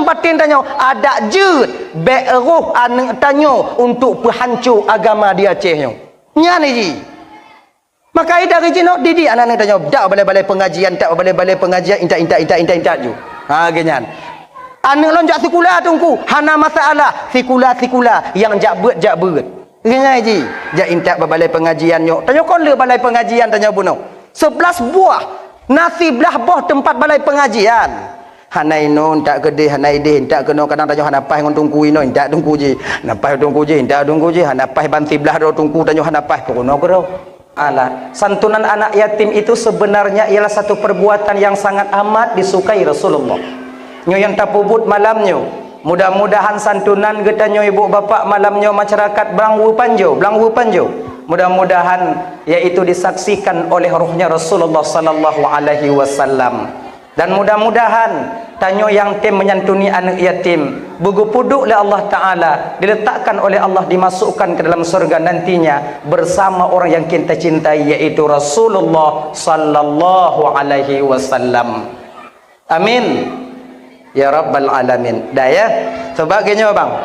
batin tanya ada je beruh anak tanya untuk penghancur agama di Aceh nya ni ji. Maka dari jino didik anak-anak tanya tak balai-balai pengajian, tak balai-balai pengajian intak ju. Ha genyan. Anak lonjak sekolah tungku hana masalah sekolah yang jak beut. Genyan ji. Jak intak balai pengajian nyok. Tanya kon le balai pengajian tanya buno. 11 buah nasi belah boh tempat balai pengajian. Hanai non tak gede hanai deh tak kena kadang tanya hanapai ngon tungku ino tak tungku ji. Napai tungku ji tak tungku ji hanapai banti belah do tungku tanya hanapai kono ko. Ala santunan anak yatim itu sebenarnya ialah satu perbuatan yang sangat amat disukai Rasulullah. Nyo yang tapubut malamnyo. Mudah-mudahan santunan getanyo ibu bapa malamnyo masyarakat Blangwu Panjo. Mudah-mudahan yaitu disaksikan oleh rohnya Rasulullah sallallahu alaihi wasallam. Dan mudah-mudahan tanyo yang tim menyantuni anak yatim bugu-puduk oleh Allah Ta'ala diletakkan oleh Allah dimasukkan ke dalam surga nantinya bersama orang yang kita cintai yaitu Rasulullah sallallahu alaihi wasallam. Amin ya rabbal alamin. Dah ya. Sebagainya bang,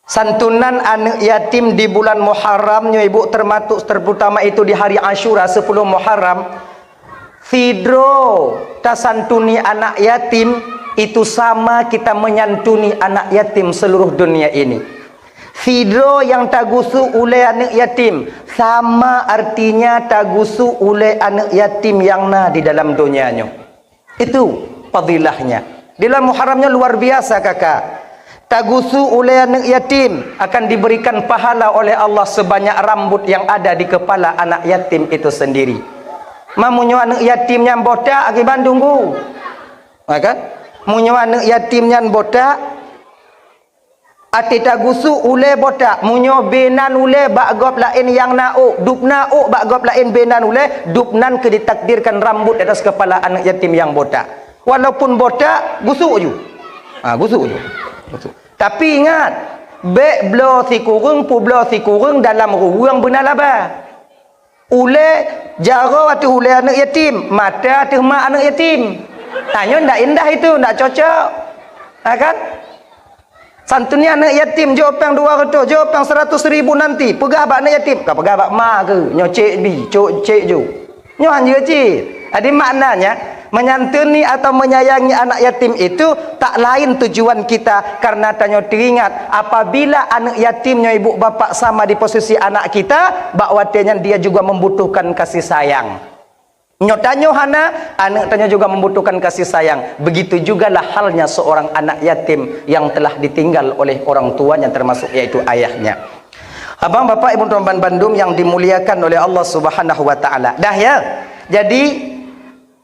santunan anak yatim di bulan Muharramnya ibu terutama itu di hari Ashura 10 Muharram. Fidro tasantuni anak yatim itu sama kita menyantuni anak yatim seluruh dunia ini. Fidro yang tagusu oleh anak yatim sama artinya tagusu oleh anak yatim yang di dalam dunianya. Itu fadilahnya. Di dalam Muharramnya luar biasa kakak. Tagusu oleh anak yatim akan diberikan pahala oleh Allah sebanyak rambut yang ada di kepala anak yatim itu sendiri. Mamunyo anak yatimnya botak agi Bandung ku. Kan? Munyo anak yatimnya botak ati tagusu ule botak. Munyo benan ule bagop lain yang nauk, dupna bagop lain benan ule, dupnan ke ditakdirkan rambut atas kepala anak yatim yang botak. Walaupun botak gusuk ju. Gusuk ju. Tapi ingat, bek blo si kurung pu blo si kurung dalam ruang benar laba. Ule jaro atau ule anak yatim, mata atau mak anak yatim. Tanya ndak indah itu, ndak cocok. Kan? Santunnya anak yatim jawab yang 200, jawab yang 100.000 nanti. Pegah bak anak yatim, kau pegah bak mak ke? Nyocek bi, cocek ju. Nyo hanya cik. Jadi maknanya menyantuni atau menyayangi anak yatim itu tak lain tujuan kita karena tanya teringat apabila anak yatimnya ibu bapa sama di posisi anak kita bakwatenya dia juga membutuhkan kasih sayang. Nyotanya hana anak tanya juga membutuhkan kasih sayang. Begitu jugalah halnya seorang anak yatim yang telah ditinggal oleh orang tuanya termasuk yaitu ayahnya. Abang bapak ibu teman Bandung yang dimuliakan oleh Allah Subhanahu wa taala. Dah ya. Jadi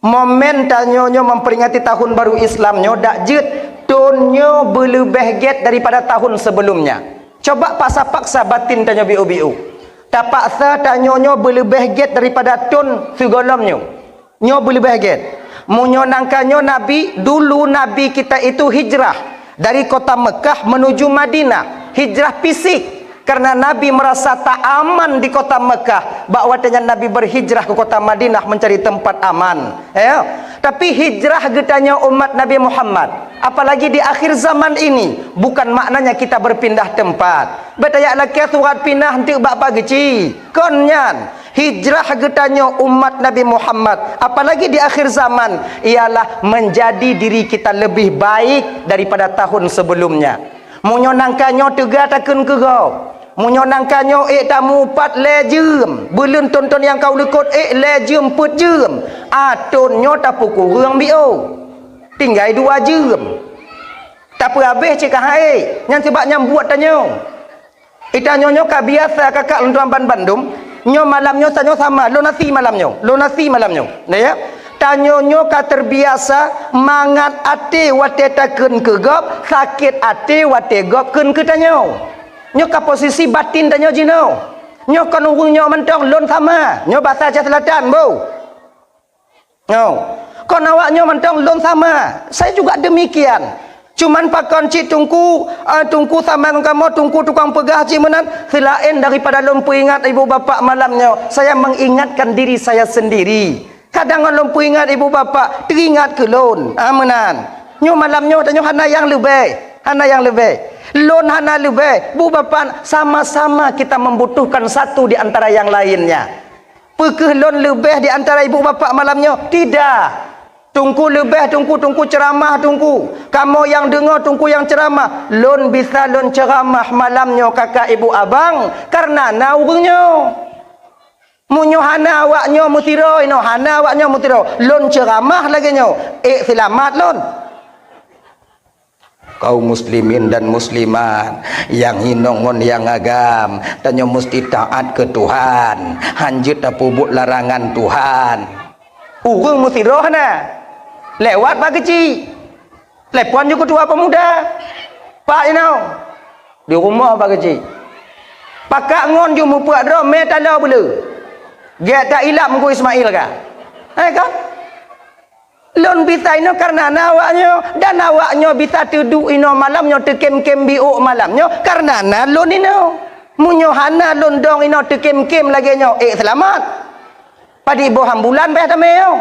momen tanyonyo memperingati tahun baru Islamnya dak jet tonyo berlebih get daripada tahun sebelumnya. Coba paksa batin tanyo biu-biu. Tak paksa tanyonyo berlebih get daripada ton segolomnya. Nyo berlebih get. Munyo nangkanyo Nabi dulu Nabi kita itu hijrah dari kota Mekah menuju Madinah. Hijrah fisik. Karena Nabi merasa tak aman di kota Mekah, bakwatanya Nabi berhijrah ke kota Madinah mencari tempat aman. Tapi hijrah getanya umat Nabi Muhammad, apalagi di akhir zaman ini, bukan maknanya kita berpindah tempat. Betayak laki surat pindah nanti bapa geci. Konyan hijrah getanya umat Nabi Muhammad, apalagi di akhir zaman, ialah menjadi diri kita lebih baik daripada tahun sebelumnya. Munyo nangkanyo tega takun ke kau. Munyo nangkanyo tamu 4 lejum. Belum tonton yang kau lekut lejum 4 jum. Atonyo tapu kurang bio. Tinggal 2 jum. Tak apa habis cik hai. Yang sebabnya buat tanyo. Itanyo ka biasa kakak tuan Bandung. Nyo malamnyo tanyo sama. Lo nasi malamnyo. Nah ya. Tanyonyo ka terbiasa mangat ate wate takun ke gop, sakit ate wate gop kun ke tanyo. Nyo ka posisi batin tanyo jino. Nyo kan urung nyo mentong lon sama. Nyo bahasa Aceh Selatan bu. Nyo. Kon awak nyo mentong lon sama. Saya juga demikian. Cuman pakon cik tungku sama kamu tungku tukang pegah cik menan selain daripada lon ingat ibu bapa malamnya. Saya mengingatkan diri saya sendiri. Kadang orang lupa ingat ibu bapa, teringat ke lon. Amanan. Nyo malamnya tanyo hana yang lebih. Hana yang lebih. Lon hana lebih. Bu bapa sama-sama kita membutuhkan satu di antara yang lainnya. Pekeh lon lebih di antara ibu bapa malamnya? Tidak. Tunggu lebih, tunggu ceramah, tunggu. Kamu yang dengar, tunggu yang ceramah. Lon bisa lon ceramah malamnya kakak ibu abang. Karena naurnya. Munyo hana awaknya mutiro, hana awaknya mutiro. Lon ceramah lagi nyo. Selamat lon. Kaum muslimin dan muslimat yang hinongon yang agam, tanyo mesti taat ke Tuhan. Hanjut pubut larangan Tuhan. Urung mutiro hana. Lewat pak kecil. Lepon juga tua pemuda. Pak di rumah pak kecil. Pakak ngon ju mupuak dro metala bulu. Dia tak ilap muku Ismail kah? Kan? Lon bisa ino karena awaknya dan awaknya bisa tidur ino malamnya tekem-kem biuk malamnya karena lon ino. Munyo hana lon dong ino tekem-kem lagi nyo. Selamat. Padi boham bulan beh tameo.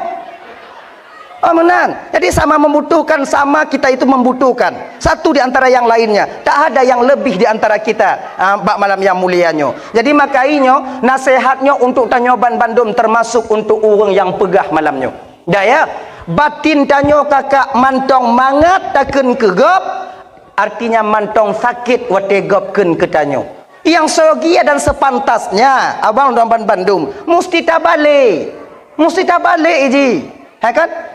Menan. Jadi sama membutuhkan, sama kita itu membutuhkan. Satu di antara yang lainnya. Tak ada yang lebih di antara kita. Bak malam yang mulianya. Jadi makainya nasihatnya untuk tanyoban bandum termasuk untuk orang yang pegah malamnya. Daya batin tanyo kakak mantong mangat takun kegop. Artinya mantong sakit wategopkeun ke tanyo. Yang segia dan sepantasnya abang dan bandum mesti tak balik. Mesti tak balik iji. Kan?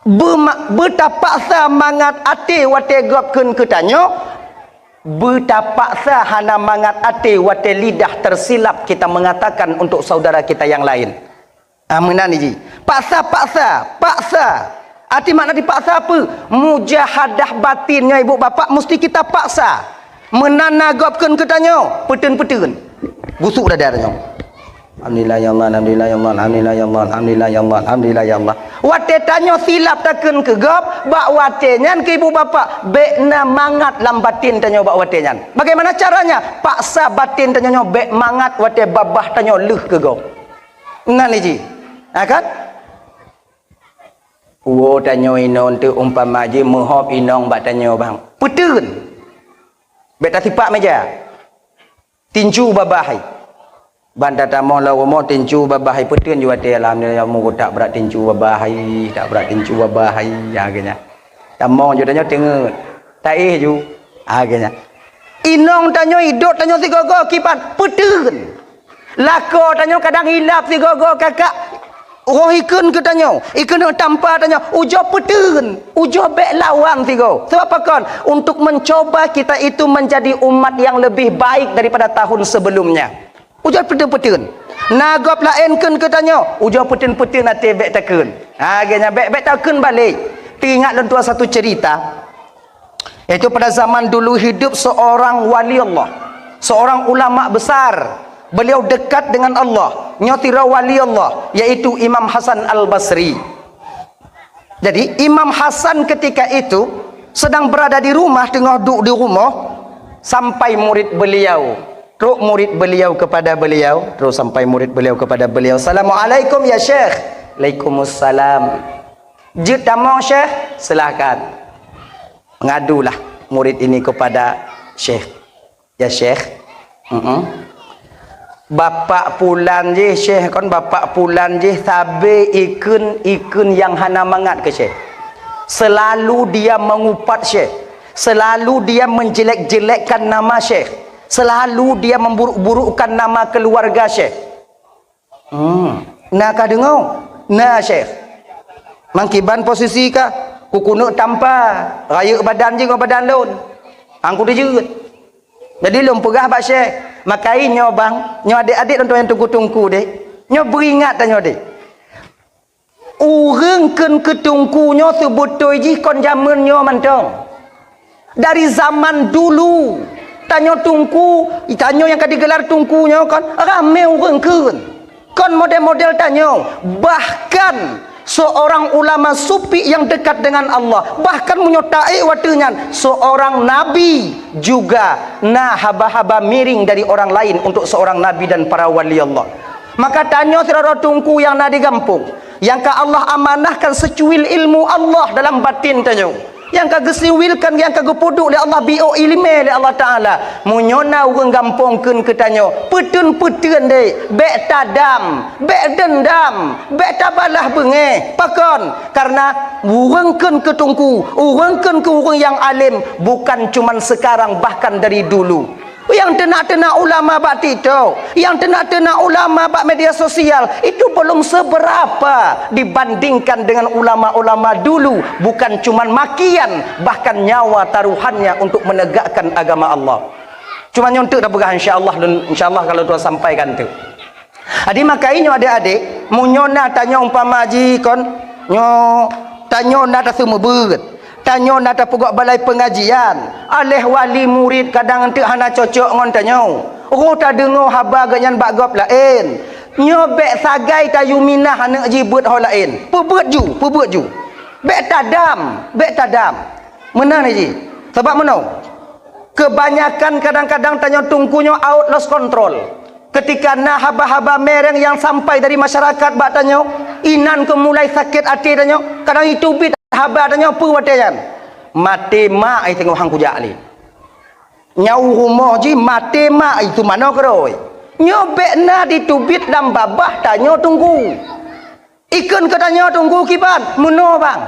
Betapaksa mangat ati wate gopkeun ke tanyo, betapaksa hana mangat ati wate lidah tersilap kita mengatakan untuk saudara kita yang lain. Aminan ji. Paksa. Ati makna dipaksa apa? Mujahadah batinnya ibu bapa mesti kita paksa. Menana gopkeun ke tanyo, petun-petun. Busuk dadarnya. Alhamdulillah ya Allah, alhamdulillah ya Allah, alhamdulillah ya Allah, alhamdulillah ya Allah, alhamdulillah ya Allah. Wate tanyo silap takun ke gop, bak wate nyan ke ibu bapa, bekna mangat lam batin tanyo bak wate nyan. Bagaimana caranya? Paksa batin tanyo bek mangat wate babah tanyo leuh ke gop. Ngan ji. Kan? Wo tanyo inon tu umpama je mohop inong bak tanyo bang. Petun. Bek tak tipak meja. Tinju babahai. Banda tamu la rumah tinju babahai petun juga te alhamdulillah mu tak berat tinju babahai, tak berat tinju babahai agaknya. Tamu judanya tengok. Tak ju agaknya. Inong tanyo hidup tanyo si gogo kipan petun. Lako tanyo kadang hilap si gogo kakak. Roh ikun ke tanyo, ikun tanpa tanyo ujo petun, ujo bek lawang si go. Sebab apa kan? Untuk mencoba kita itu menjadi umat yang lebih baik daripada tahun sebelumnya. Ujar petun-petun. Nagop lain kun ke tanyo. Ujar petun-petun nanti bek takun. Agaknya bek takun balik. Teringat dan tua satu cerita. Itu pada zaman dulu hidup seorang wali Allah. Seorang ulama besar. Beliau dekat dengan Allah. Nyotira wali Allah. Yaitu Imam Hasan Al-Basri. Jadi Imam Hasan ketika itu sedang berada di rumah. Tengah duduk di rumah. Sampai murid beliau. Terus murid beliau kepada beliau. Terus sampai murid beliau kepada beliau. Assalamualaikum ya Syekh. Waalaikumsalam. Jetamu Syekh. Silakan. Mengadulah murid ini kepada Syekh. Ya Syekh. Bapak pulan je Syekh. Kan bapak pulan je. Sabe ikun yang hana mangat ke Syekh. Selalu dia mengupat Syekh. Selalu dia menjelek-jelekkan nama Syekh. Selalu dia memburuk-burukkan nama keluarga Syekh. Nak kah dengar? Nah Syekh. Mangkiban posisi kah? Kukunuk tanpa. Raya badan je dengan badan lon. Angku dia jerit. Jadi lom pegah bak Syekh. Makai nyo bang. Nyo adik-adik tuan yang tunggu-tunggu dek. Nyo beringat tanya dek. Urang ken ketungku nyo sebetul ji kon zaman nyo mantong. Dari zaman dulu. Tanyo tungku, tanyo yang kadi gelar tungkunya kan rame orang keun. Kon model-model tanyo. Bahkan seorang ulama sufi yang dekat dengan Allah, bahkan menyertai waktunya seorang nabi juga haba-haba miring dari orang lain untuk seorang nabi dan para wali Allah. Maka tanyo serara tungku yang nadi gampung. Yang ka Allah amanahkan secuil ilmu Allah dalam batin tanyo. Yang ka gesiwilkan, yang ka gepuduk oleh Allah bio ilmu oleh Allah Taala. Munyona urang gampongkeun ke tanyo. Petun-petun deh, bek tadam, bek dendam, bek tabalah bengeh. Pakon karena urangkeun ke tungku, urangkeun ke urang yang alim bukan cuman sekarang bahkan dari dulu. Yang tenak-tenak ulama bak TikTok, yang tenak-tenak ulama bak media sosial, itu belum seberapa dibandingkan dengan ulama-ulama dulu. Bukan cuman makian, bahkan nyawa taruhannya untuk menegakkan agama Allah. Cuma nyontek dah pegah insya-Allah kalau Tuhan sampaikan tu. Adi makainya adik-adik, munyona tanya umpama haji kon, nyo tanya nak semua berat. Tanya nak pegok balai pengajian. Aleh wali murid kadang entek hana cocok ngon tanyo. Oh tak dengar haba ganyan bak gop lain. Nyobek sagai tayu minah hana jibut ho lain. Pebut ju. Bek tadam. Mana ni ji? Sebab mana? Kebanyakan kadang-kadang tanyo tungkunya out lost control. Ketika nah haba-haba mereng yang sampai dari masyarakat bak tanyo, inan ke mulai sakit hati tanyo, kadang itu bit haba tanya apa watayan mati mak ai tengok hang kujak li nyau rumah ji mati mak itu mana keroi nyobek na ditubit dalam babah tanya tunggu ikun ke tanya tunggu kiban muno bang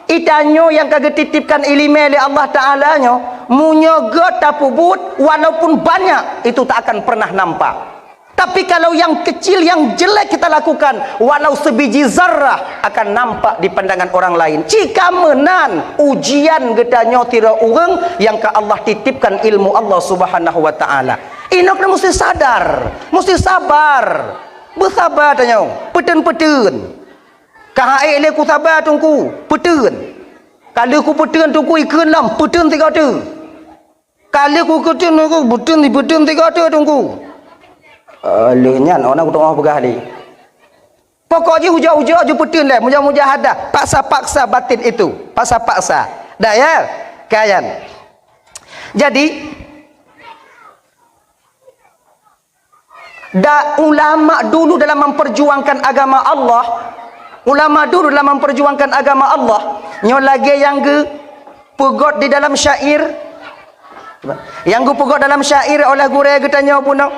itanyo yang kagak titipkan ilmu oleh Allah Taala nyo munyogot tapubut walaupun banyak itu tak akan pernah nampak. Tapi kalau yang kecil, yang jelek kita lakukan, walau sebiji zarrah akan nampak di pandangan orang lain. Jika menan ujian gedanya tira urang yang ke Allah titipkan ilmu Allah Subhanahu wa taala. Inok mesti sadar, mesti sabar. Bersabar tanya, petun-petun. Kahai le ku sabar tungku, petun. Kalau ku petun tungku ikun lam, petun tiga tu. Kalau ku petun aku petun tiga tu tungku. Lehnya orang aku tengok pegah ni. Pokoknya hujah-hujah je petun lah, mujahadah, paksa-paksa batin itu, paksa-paksa. Dah ya, kayan. Jadi ulama dulu dalam memperjuangkan agama Allah, nyo lagi yang ge pegot di dalam syair, yang ge pegot dalam syair oleh gure getanya punang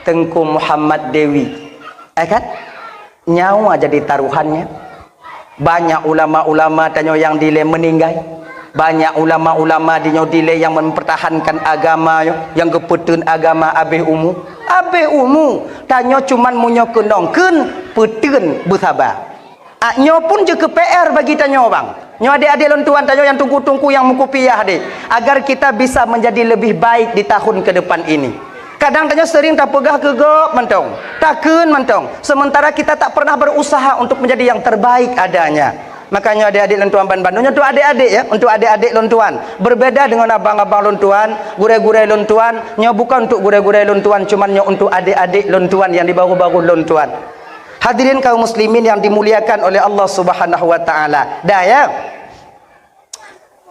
Tengku Muhammad Dewi, kan? Nyawa jadi taruhannya. Banyak ulama-ulama tanya yang dile meninggal. Banyak ulama-ulama dinyo dile yang mempertahankan agama yang kepetun agama abeh umu. Tanya cuman munyo kenongkeun petun bersabar. Nyo pun je ke PR bagi tanya bang. Nyo adik-adik lontuan tanya yang tunggu-tunggu yang mukupiah deh, agar kita bisa menjadi lebih baik di tahun ke depan ini. Kadang tanya sering tak pegah kegok mentong, takun mentong. Sementara kita tak pernah berusaha untuk menjadi yang terbaik adanya. Makanya adik-adik lontuan Bandung, untuk adik-adik ya, untuk adik-adik lontuan. Berbeda dengan abang-abang lontuan, gure-gure lontuan, nyo bukan untuk gure-gure lontuan, cuman nyo untuk adik-adik lontuan yang di baru-baru lontuan. Hadirin kaum muslimin yang dimuliakan oleh Allah Subhanahu wa taala. Dah ya.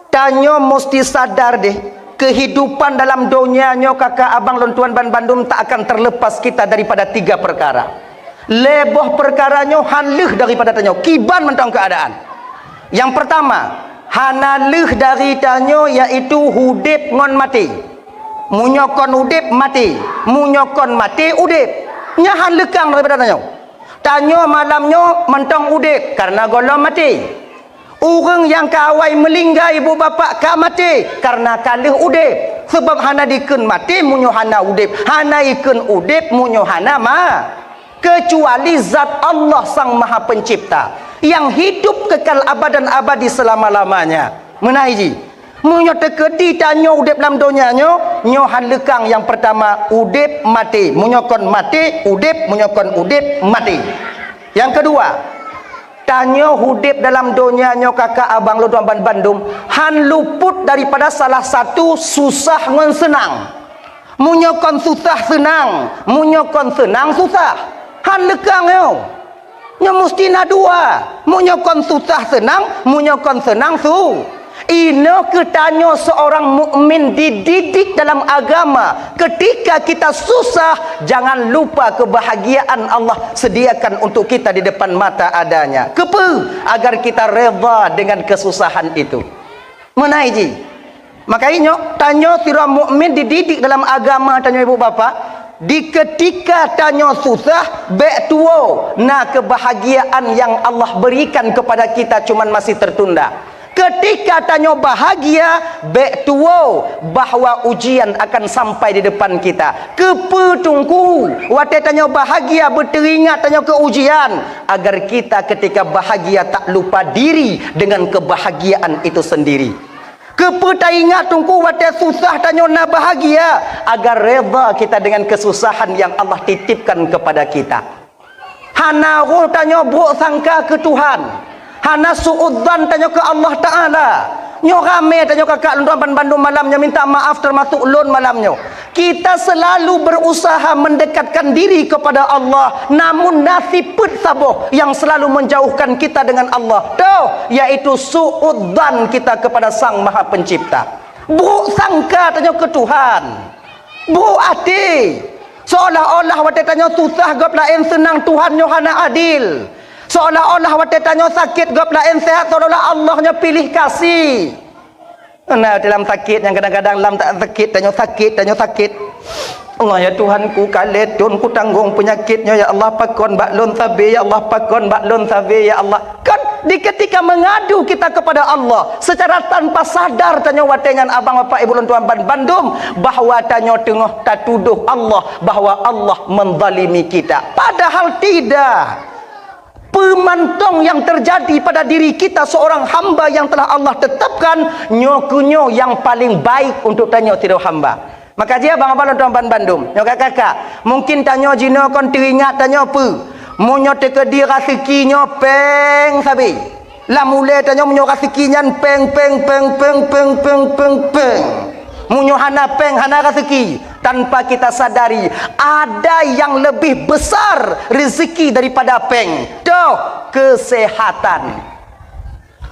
Tanyo mesti sadar deh. Kehidupan dalam dunianya kakak abang lontuan Bandung tak akan terlepas kita daripada 3 perkara. Leboh perkaranya hanleh daripada tanyo, kiban mentang keadaan. Yang pertama, hanaleh dari tanyo iaitu hudip ngon mati. Munyokon udip mati, munyokon mati udip. Nya hanlekang daripada tanyo. Tanyo malamnya mentang udip karena golong mati. Orang yang kawai melinggai ibu bapa ka mati karena kalih udip. Sebab hana dikun mati munyo hana udip, hana ikun udip munyo hana ma. Kecuali zat Allah Sang Maha Pencipta yang hidup kekal abadan abadi selama-lamanya. Menaiji munyo tekedi tanyo udip dalam dunianyo, nyo hanlekang yang pertama udip mati, munyo kon mati udip, munyo kon udip mati. Yang kedua, tanyo hudip dalam dunianyo kakak abang lontuan Bandung han luput daripada salah satu susah ngan senang. Munyokon susah senang, munyokon senang susah. Han lekang yo. Nya mesti na dua. Munyokon susah senang, munyokon senang su. Ino ketanya seorang mukmin dididik dalam agama. Ketika kita susah, jangan lupa kebahagiaan Allah sediakan untuk kita di depan mata adanya. Kepa agar kita reda dengan kesusahan itu. Menaiji. Makanya tanya seorang mukmin dididik dalam agama, tanya ibu bapa, di ketika tanya susah, baik tuo, nah kebahagiaan yang Allah berikan kepada kita cuman masih tertunda. Ketika tanya bahagia, baik tuo bahawa ujian akan sampai di depan kita. Kepetungku, waktu tanya bahagia berteringat tanya ke ujian, agar kita ketika bahagia tak lupa diri dengan kebahagiaan itu sendiri. Kepeta ingat tungku waktu susah tanya nak bahagia, agar reda kita dengan kesusahan yang Allah titipkan kepada kita. Hana roh tanya buruk sangka ke Tuhan. Hana suudzan tanya ke Allah Ta'ala. Nyo rame tanya kakak tuan Bandung malamnya minta maaf termasuk lon malamnya. Kita selalu berusaha mendekatkan diri kepada Allah, namun nasib put saboh yang selalu menjauhkan kita dengan Allah. Tuh, yaitu suudzan kita kepada Sang Maha Pencipta. Buruk sangka tanya ke Tuhan. Buruk hati. Seolah-olah waktu tanya susah gap lain senang Tuhan nyo hana adil. Seolah-olah waktu tanya sakit gap lain sehat, seolah-olah Allahnya pilih kasih. Nah, dalam sakit yang kadang-kadang lam tak sakit tanya sakit. Allah ya Tuhanku kalet don ku tanggung penyakitnya ya Allah, pakon baklon sabe ya Allah, pakon baklon sabe ya Allah. Kan di ketika mengadu kita kepada Allah secara tanpa sadar tanya watengan abang bapak ibu tuan Bandung bahawa tanya tengah tatuduh Allah bahawa Allah menzalimi kita, padahal tidak. Pemantong yang terjadi pada diri kita seorang hamba yang telah Allah tetapkan nyokunyo yang paling baik untuk tanya tidak hamba. Maka dia bang-bang tuan Bandung, nyok kakak, mungkin tanya jino kon teringat tanya apa? Munyo tekedi rasikinya peng sabi. Lah mule tanya munyo rasikinya peng. Munyo hana peng hana rezeki, tanpa kita sadari ada yang lebih besar rezeki daripada peng. Tuh, kesehatan.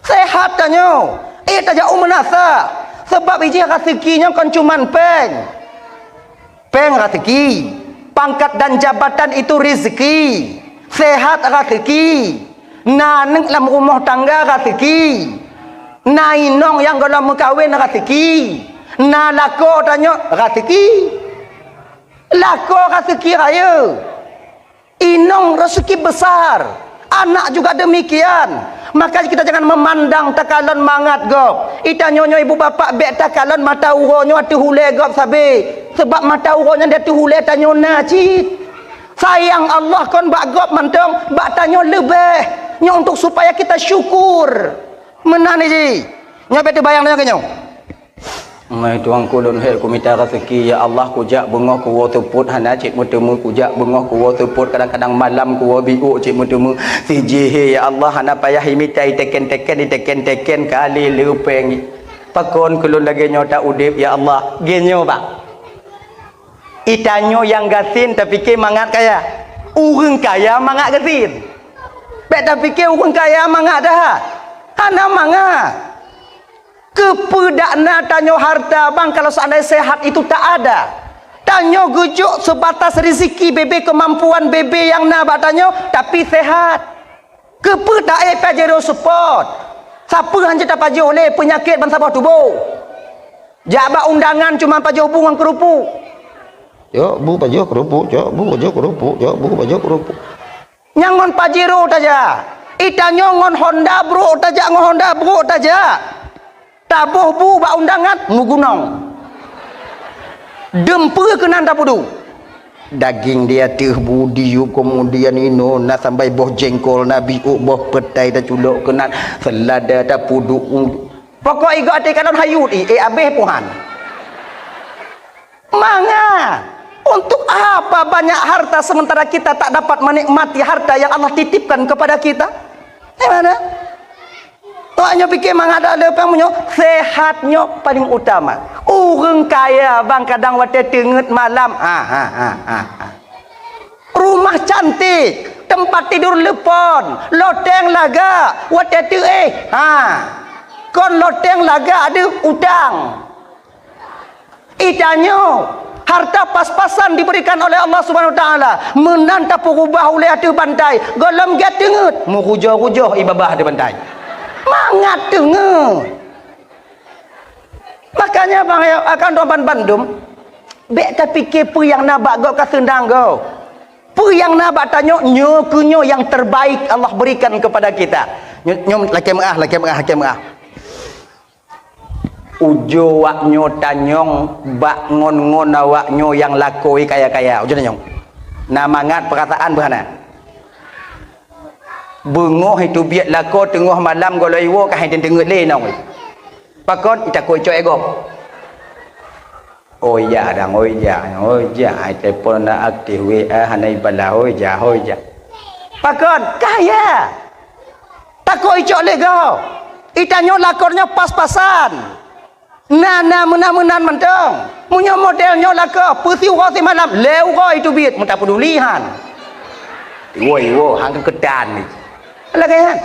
Sehat tanyo. Tajak umenasa. Sebab iji rezekinya kan cuman peng. Peng rezeki. Pangkat dan jabatan itu rezeki. Sehat rezeki. Naneng dalam rumah tangga rezeki. Nainong yang dalam mengkawin rezeki. Na lako tanya rezeki. Lako rezeki raya. Inong rezeki besar. Anak juga demikian. Maka kita jangan memandang takalon mangat gop. Itanyonyo ibu bapak bek takalon mata uronyo atu hule gop sabe. Sebab mata uronyo dia tu hule tanyo na cit. Sayang Allah kon bak gop mantong bak tanyo lebih. Nyo untuk supaya kita syukur. Menani ji. Nyo bete bayang nyo kenyo. Mai tuang kulun hel ku minta rezeki ya Allah, ku jak bengah ku wo teput hana cik mutemu, ku jak bengah ku wo teput kadang-kadang malam ku wo biuk cik mutemu siji he ya Allah hana payah imitai teken kali lepeng pakon kulun lagi nyota udip ya Allah genyo bang itanyo yang gasin tapi ke mangat kaya urang kaya mangat gasin bet tapi ke urang kaya mangat dah hana mangat. Kepedakna tanyo harta bang kalau seandainya sehat itu tak ada. Tanyo gujuk sebatas rezeki bebe kemampuan bebe yang nak tanyo tapi sehat. Kepedak pajero support. Siapa hanya tak pajero oleh penyakit bangsa bawah tubuh. Jabat undangan cuma pajero hubungan kerupuk. Yo bu pajero kerupuk, yo bu pajero kerupuk, yo bu pajero kerupuk. Nyangon pajero taja. Itanyo ngon Honda bro taja ngon Honda bro taja. Tabuh bu bak undangan mugunong. Dempur kenan tapudu. Daging dia teh budiu kemudian ino na sampai boh jengkol nabi boh petai dan culuk kenan selada tapudu. Pokok igo ate kalon hayut abeh puhan. Manga. Untuk apa banyak harta sementara kita tak dapat menikmati harta yang Allah titipkan kepada kita? Mana? Toknya fikir mangada lepang munyo sehatnya paling utama. Urang kaya bang kadang waktu tenget malam. Rumah cantik, tempat tidur lepon, loteng laga, waktu tu kon loteng laga ada utang. Itanyo harta pas-pasan diberikan oleh Allah Subhanahu wa taala, menanta purubah oleh atu bantai, golom get tengut, murujo-rujo ibabah di bantai. Mangat tengut. Makanya bang akan Romban Bandung, bek tapi kepu yang nabak go ka sendang go. Pu yang nabak tanyo nyo kunyo yang terbaik Allah berikan kepada kita. Nyom laki mengah. Ujo waknyo tanyong bak ngon awaknyo yang lakoi kaya-kaya. Ujo tanyong. Namangat perkataan berhana. Bengoh itu biat lako tengah malam golaiwo kah dengut le nong. Pakon ita koi coy ego. Oh ya dang oh ya telepon na aktif WA hanai bala oh ya. Pakon kaya. Takoi coy le go. Itanyo lakornya pas-pasan. Nana menan mentong. Munyo modelnya lako putih wasi malam leu go itu biat muta pedulihan. Wo hang kedan ni. Lagayan.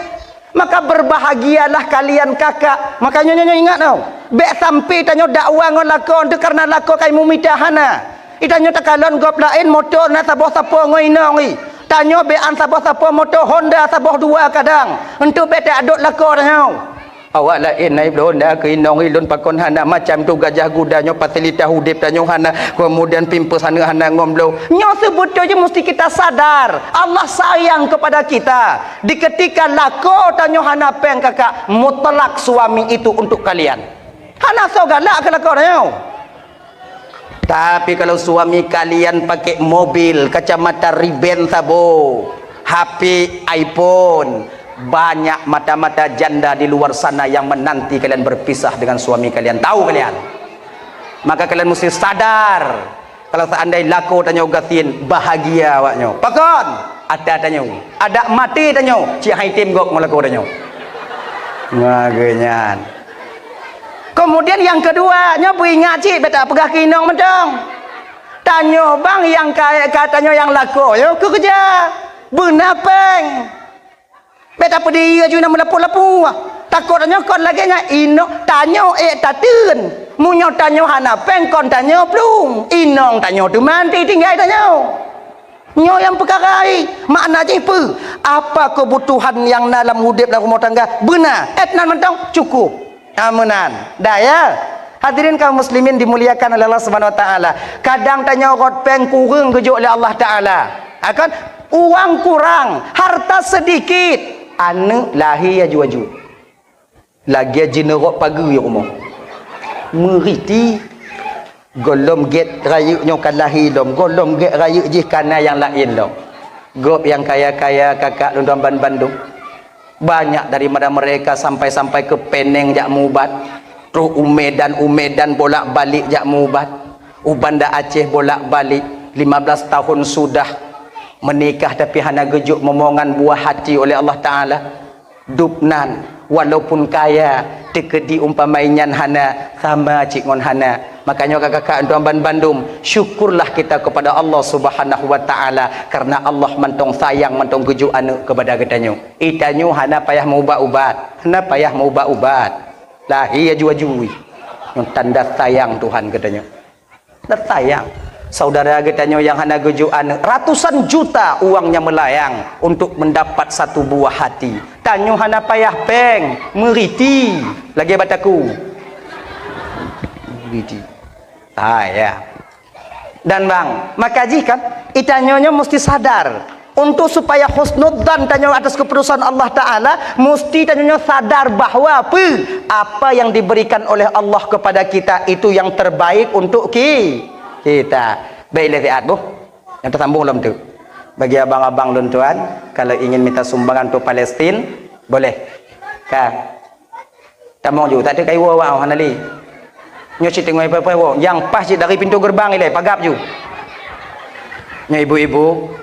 Maka berbahagialah kalian kakak. Makanya nyonya ingat tau. Bek sampai tanyo dakwah ngon lakon tu karena lako kai mumitahana. Itanyo takalon gop lain motor na saboh-sapo ngoinong i. Tanyo be an saboh-sapo motor Honda saboh dua kadang. Untuk bek tak aduk lako tanyo. Awak lain naik Honda ke inong ilun pakon hana macam tu gajah gudanyo fasilitas hudip tanyo hana kemudian pimpus hana ngomlo. Nyo sebut je mesti kita sadar Allah sayang kepada kita. Di ketika lako tanyo hana peng kakak mutlak suami itu untuk kalian. Hana so galak ke lako tanyo. Tapi kalau suami kalian pakai mobil, kacamata Ray-Ban sabo, HP iPhone, banyak mata-mata janda di luar sana yang menanti kalian berpisah dengan suami kalian. Tahu kalian? Maka kalian mesti sadar. Kalau seandainya lako tanyo gatin bahagia awaknyo. Pakon ada tanyo, ada mati tanyo. Cik haitim gok melako tanyo. Ngagenyan. Kemudian yang kedua, nyo ingat cik beta pegah kinong mentong. Tanyo bang yang katanya yang lako yo kerja. Benapeng. Beta pedih aja nak melapu-lapu. Takut tanya kon lagi nya ino tanyo tatun. Munyo tanyo hana peng kon tanyo plung. Inong tanyo tu manti tinggal tanyo. Nyo yang perkarai makna je apa? Apa kebutuhan yang dalam hidup dalam rumah tangga? Benar. Etnan mentong cukup. Amanan. Dah ya. Hadirin kaum muslimin dimuliakan oleh Allah Subhanahu wa taala. Kadang tanya rot peng kurang gejuk oleh Allah taala. Akan uang kurang, harta sedikit. Anu lahir aju-aju. Lagi jenerok pagi ya rumah. Meriti. Golom get raya nyokan lahir dom. Golom get raya je kana yang lain dom. Gop yang kaya-kaya kakak Lundan Bandung. Banyak daripada mereka sampai-sampai ke Penang jak mubat. Terus Umedan bolak-balik jak mubat. Ubanda Aceh bolak-balik. 15 tahun sudah menikah tapi hana gejuk momongan buah hati oleh Allah Ta'ala. Dupnan walaupun kaya tekedi umpamainya hana sama cik ngon hana. Makanya kakak Tuan Bandung, syukurlah kita kepada Allah Subhanahu wa taala karena Allah mentong sayang mentong gejuk anu kepada ketanyo. Itanyo hana payah mau ubat. Hana payah mau ubat. Lahir aju-ajui. Tanda sayang Tuhan katanya. Dan sayang. Saudara katanya yang hana gejuan ratusan juta uangnya melayang untuk mendapat satu buah hati. Tanyo hana payah peng meriti lagi bataku. Meriti. Ya. Dan bang, maka jika itanyonya mesti sadar untuk supaya husnudzan tanyo atas keputusan Allah Taala, mesti tanyonya sadar bahwa apa yang diberikan oleh Allah kepada kita itu yang terbaik untuk kita. Baiklah lihat bu, yang tersambung belum tu? Bagi abang-abang dan tuan, kalau ingin minta sumbangan untuk Palestin, boleh. Kan? Tamong juga tak ada kayu awak hanali. Nyoci tengok apa-apa yang pas dari pintu gerbang ile pagap ju. Nyo ibu-ibu,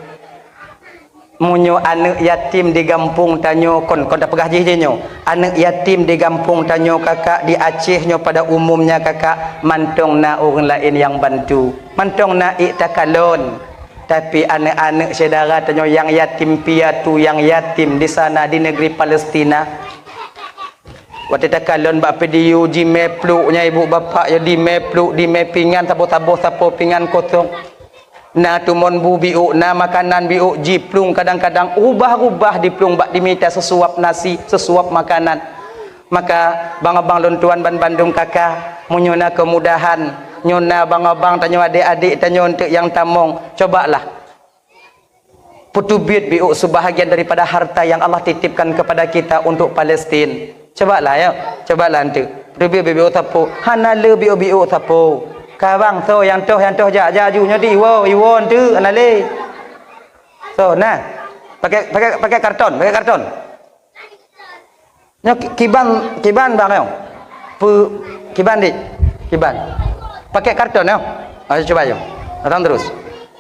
munyo anak yatim di kampung tanyo kon tak pegah je nyo. Anak yatim di kampung tanyo kakak di Aceh nyo pada umumnya kakak mantong na orang lain yang bantu. Mantong na takalon. Tapi anak-anak saudara tanyo yang yatim piatu yang yatim di sana di negeri Palestina. Waktu takalon bak pediu di mepluknya ibu bapa ya di mepluk di mepingan tapo-tapo sapo pingan kosong. Na tumon bu biu na makanan biu jiplung kadang-kadang ubah-ubah diplung bak diminta sesuap nasi, sesuap makanan. Maka bang-abang lontuan ban Bandung kakak menyona kemudahan, nyona bang-abang tanya adik-adik tanya untuk yang tamong, cobalah putubit biu sebahagian daripada harta yang Allah titipkan kepada kita untuk Palestin. Cobalah ya, cobalah nanti. Biu tapu, hanale biu tapu. Kawang so yang toh jajunya di iwon tu anale. So nah, pakai karton. Nya kiban bang yo. Kiban. Pakai karton yo. Ayo coba yo. Datang terus.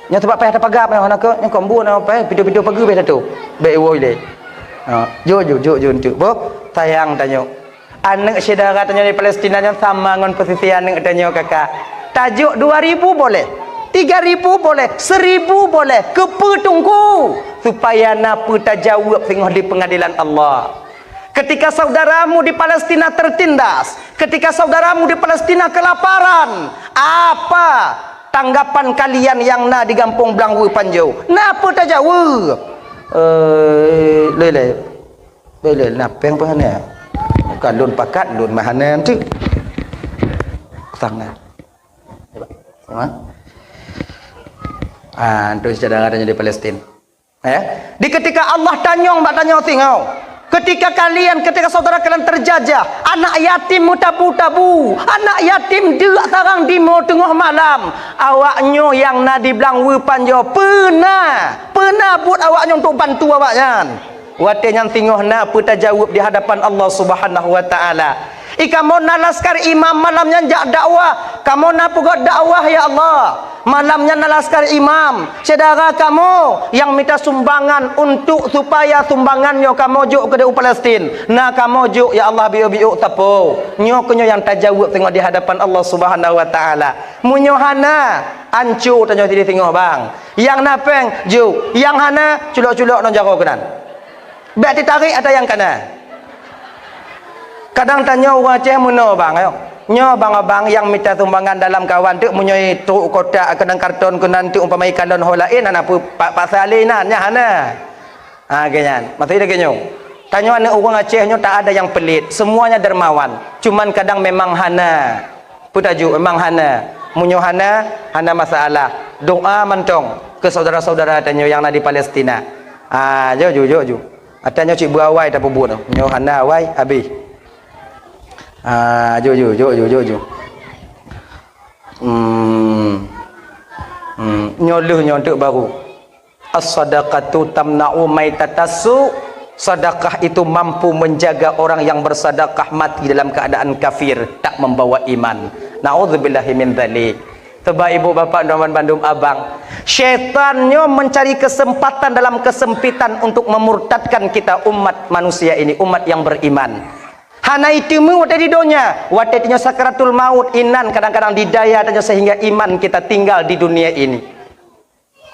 Nya tempat payah pagap yo nak ke, nya kombu nak payah video pagi be tu. Be iwo ile. Jo tu. Bo sayang tanyo. Anak saudara tanyo di Palestina nya sama ngon posisi anak tanyo kakak. Tajuk 2000 boleh. 3000 boleh, 1000 boleh. Kepe tunggu supaya napa tajawab tengok di pengadilan Allah. Ketika saudaramu di Palestina tertindas, ketika saudaramu di Palestina kelaparan, apa tanggapan kalian yang na di Kampung Blangwu Panjau? Napa tajawab? Lele napeng pahane. Bukan lun pakat, lun mahane tu. Sana. Terus saudara-saudaranya di Palestina. Di ketika Allah tanyong mbak tanya tingau. Ketika saudara kalian terjajah, anak yatim mutabu-tabu, anak yatim deak sarang di tengah malam, awaknya yang na di Blangwu Panjau pernah buat awaknya untuk bantu awaknya. Watenya tinggal na peta jawab di hadapan Allah Subhanahu wa taala. Kamu na laskar imam malamnya jak dakwah, kamu na pugot dakwah ya Allah. Malamnya na laskar imam, saudara kamu yang minta sumbangan untuk supaya sumbangannya kamu juk ke Palestin. Na kamu juk ya Allah biu tapo. Nyo kenyo yang tajawab tengok di hadapan Allah Subhanahu wa taala. Munyo hana ancu tanyo jadi tengok bang. Yang napeng juk, yang hana culok-culok non jaro kenan. Baik ditarik ada yang kana. Kadang tanya orang Aceh muno bang ayo. Nyo bang-abang yang minta sumbangan dalam kawan tu munyoi truk kotak kedang karton kenan tu umpamai kalon holain ana pu pasalinan nya hana. Ganyan. Maksudnya genyo. Tanya anak orang Aceh nyo tak ada yang pelit, semuanya dermawan. Cuman kadang memang hana. Putaju memang hana. Munyo hana masalah. Doa mentong ke saudara-saudara tanya yang ada di Palestina. Jo. Atanya cik berawai tak pebut tu. Nyo hana awai habis. Jo. Nyoluh nyontok baru. As-sadaqatu tamna'u maitatasu. Sedekah itu mampu menjaga orang yang bersedekah mati dalam keadaan kafir, tak membawa iman. Na'udzubillahi min dzalik. Sebab ibu bapa dan bandum abang, syaitannya mencari kesempatan dalam kesempitan untuk memurtadkan kita umat manusia ini, umat yang beriman. Hana itimu wate di dunia, wate tinyo sakaratul maut inan kadang-kadang didaya tanyo sehingga iman kita tinggal di dunia ini.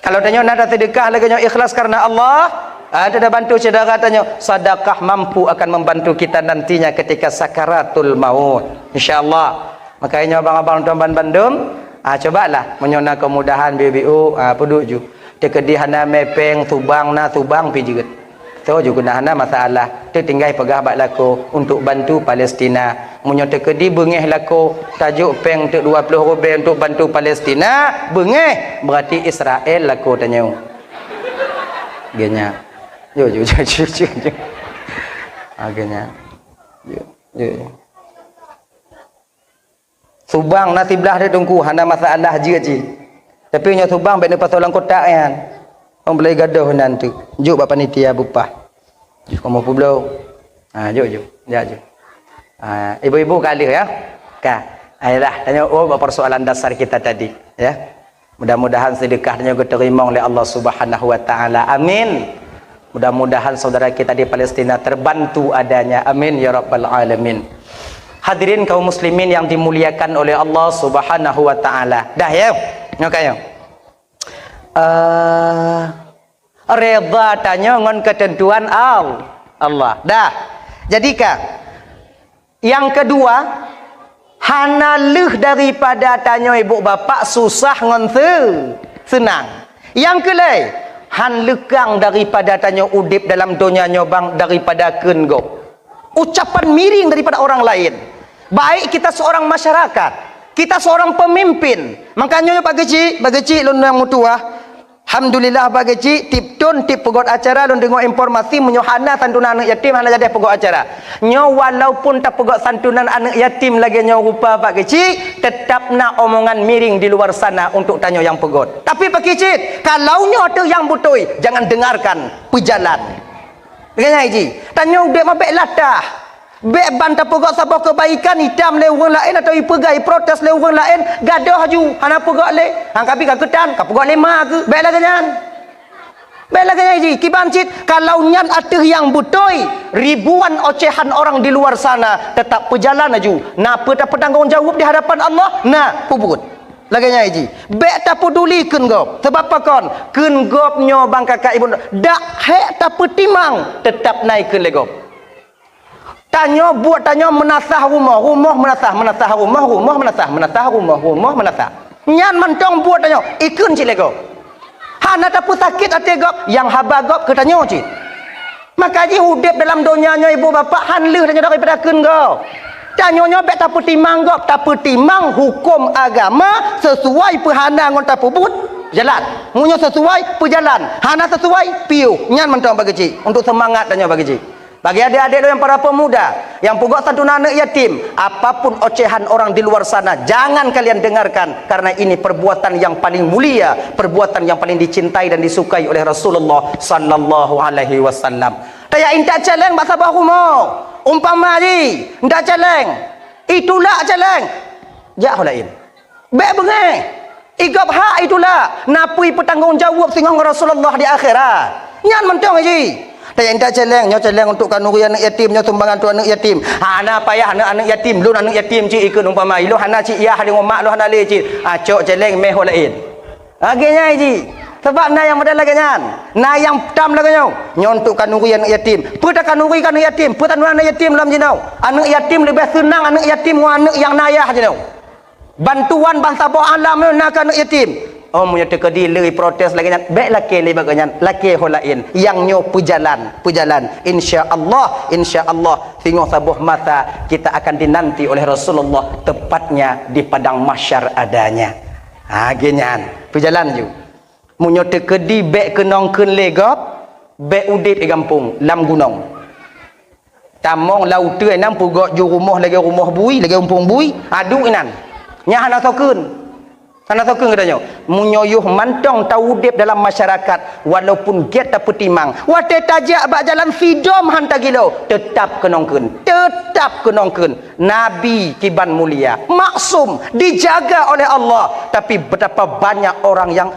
Kalau tanyo nada sedekah lagi nyo ikhlas karena Allah, ada bantu saudara tanyo, sedekah mampu akan membantu kita nantinya ketika sakaratul maut. Insyaallah. Makanya abang-abang tuan bandum, cobalah menyona kemudahan BBU, peduk ju. Tekedihan mepeng tubang pi juga. So juga nahana masalah tu tinggal pegah bak lako untuk bantu Palestina. Munyo tekedi bengeh lako tajuk peng tu 20 rupiah untuk bantu Palestina, bengeh berarti Israel lako tanyo. Genya. Jo. Genya. Jo. Subang nasi belah dia tunggu hana masalah je. Tapi nya subang benda pasolan kotak kan. Orang boleh gaduh nanti. Juk bapa panitia bupah. Kamu pulau. Jo. Ibu-ibu kali ya. Ayolah tanya persoalan dasar kita tadi ya. Mudah-mudahan sedekahnya diterima oleh Allah Subhanahu wa taala. Amin. Mudah-mudahan saudara kita di Palestina terbantu adanya. Amin ya rabbal alamin. Hadirin kaum muslimin yang dimuliakan oleh Allah Subhanahu wa taala. Dah ya. Ngokayo. Reda tanya ngon ketentuan Allah. Dah. Jadikah Yang kedua, hana leh daripada tanya ibu bapa susah ngonse senang. Yang kelai, han lekang daripada tanya udip dalam dunia nyobang daripada kenggo. Ucapan miring daripada orang lain. Baik kita seorang masyarakat, kita seorang pemimpin. Makanya bagi cik lun yang mutua. Alhamdulillah bagi cik tip pegot acara lun dengar informasi menyohana santunan anak yatim hana jadi pegot acara. Nyo walaupun tak pegot santunan anak yatim lagi nyo rupa bagi cik tetap nak omongan miring di luar sana untuk tanya yang pegot. Tapi bagi cik kalau nyo ada yang butoi jangan dengarkan pejalan. Dengar cik. Tanya dek mabek latah. Bek bantah pegak sabah kebaikan hitam le orang lain atau ipegai protes le orang lain gadah haju hana pegak le hang kapi ka ketan ka pegak lema ke bek lah kenyan ji kiban cit kalau nyan ateh yang butoi ribuan ocehan orang di luar sana tetap berjalan haju napa tak bertanggung jawab di hadapan Allah nah puput laganya ji bek tak peduli keun gop sebab apa kon keun gop nyo bang kakak ibu dak hek tak petimang tetap naik keun le gop. Tanya menasah rumah menasah rumah menasah. Nyan mentong buat tanya ikun cik lego. Hana tapu sakit hati gop yang haba gop ke tanya cik. Maka ji hudip dalam dunianya ibu bapa han leh tanya daripada kun go. Tanya bek tapu timang gop, tapu timang hukum agama sesuai perhana ngon tapu but jalan. Munyo sesuai perjalan. Hana sesuai piu. Nyan mentong bagi cik untuk semangat tanya bagi cik. Bagi adik-adik yang para pemuda yang pugak santunan anak yatim, apapun ocehan orang di luar sana jangan kalian dengarkan karena ini perbuatan yang paling mulia, perbuatan yang paling dicintai dan disukai oleh Rasulullah sallallahu alaihi wasallam. Taya intak celeng bahasa bahumo. Umpama ji, ndak celeng. Itulah celeng. Jak lain. Bek bengai. Igap hak itulah. Napui bertanggungjawab singgung Rasulullah di akhirat. Nyan mentong ji. Tanya indak celeng, nyo celeng untuk kanuri anak yatim, nyo sumbangan tu anak yatim. Hana payah anak yatim, lu anak yatim cik ikut umpama. Lu hana cik ya hari mak lu hana le cik. Cok celeng meh lain. Agaknya ji. Sebab na yang modal lagi nyan. Na yang tam lagi nyo. Nyo untuk kanuri anak yatim. Peta kanuri anak yatim, peta anak yatim dalam jinau. Anak yatim lebih senang anak yatim anak yang nayah jinau. Bantuan bangsa bawah alam nak anak yatim. Oh punya tekedi lei protes lagi nyan baik laki le baganyan laki holain yang nyo pujalan insyaallah tengok sabuh mata kita akan dinanti oleh Rasulullah tepatnya di padang mahsyar adanya genyan pujalan ju munyo tekedi baik kenong keun legop baik udip di kampung lam gunung tamong laut tu enam pugok ju rumah bui lagi umpung bui adu inan nya hana sokeun. Karena tahu katanya, munyoyuh mantong taudip dalam masyarakat, walaupun get tak petimang, wate tajak bak jalan fidom hantar gilo, tetap kenongkeun. Nabi kiban mulia, maksum, dijaga oleh Allah, tapi betapa banyak orang yang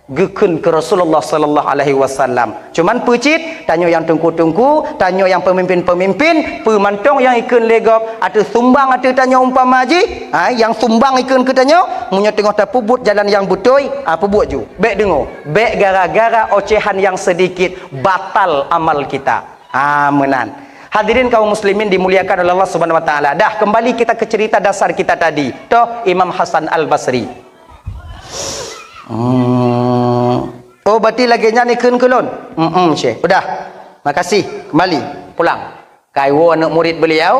gekun ke Rasulullah sallallahu alaihi wasallam. Cuman pecit tanya yang tungku-tungku, tanya yang pemimpin-pemimpin, pemantong yang ikun legop, ada sumbang ada tanya umpama haji, yang sumbang ikun ke tanya, munyo tengok tak pubut jalan yang butoi, apa buat ju. Baik dengar, baik gara-gara ocehan yang sedikit batal amal kita. Menan. Hadirin kaum muslimin dimuliakan oleh Allah Subhanahu wa taala. Dah kembali kita ke cerita dasar kita tadi. Toh Imam Hasan Al-Basri. Oh berarti lagi nyanyi kun kulun. Syekh. Udah. Makasih. Kembali pulang. Kaiwo anak murid beliau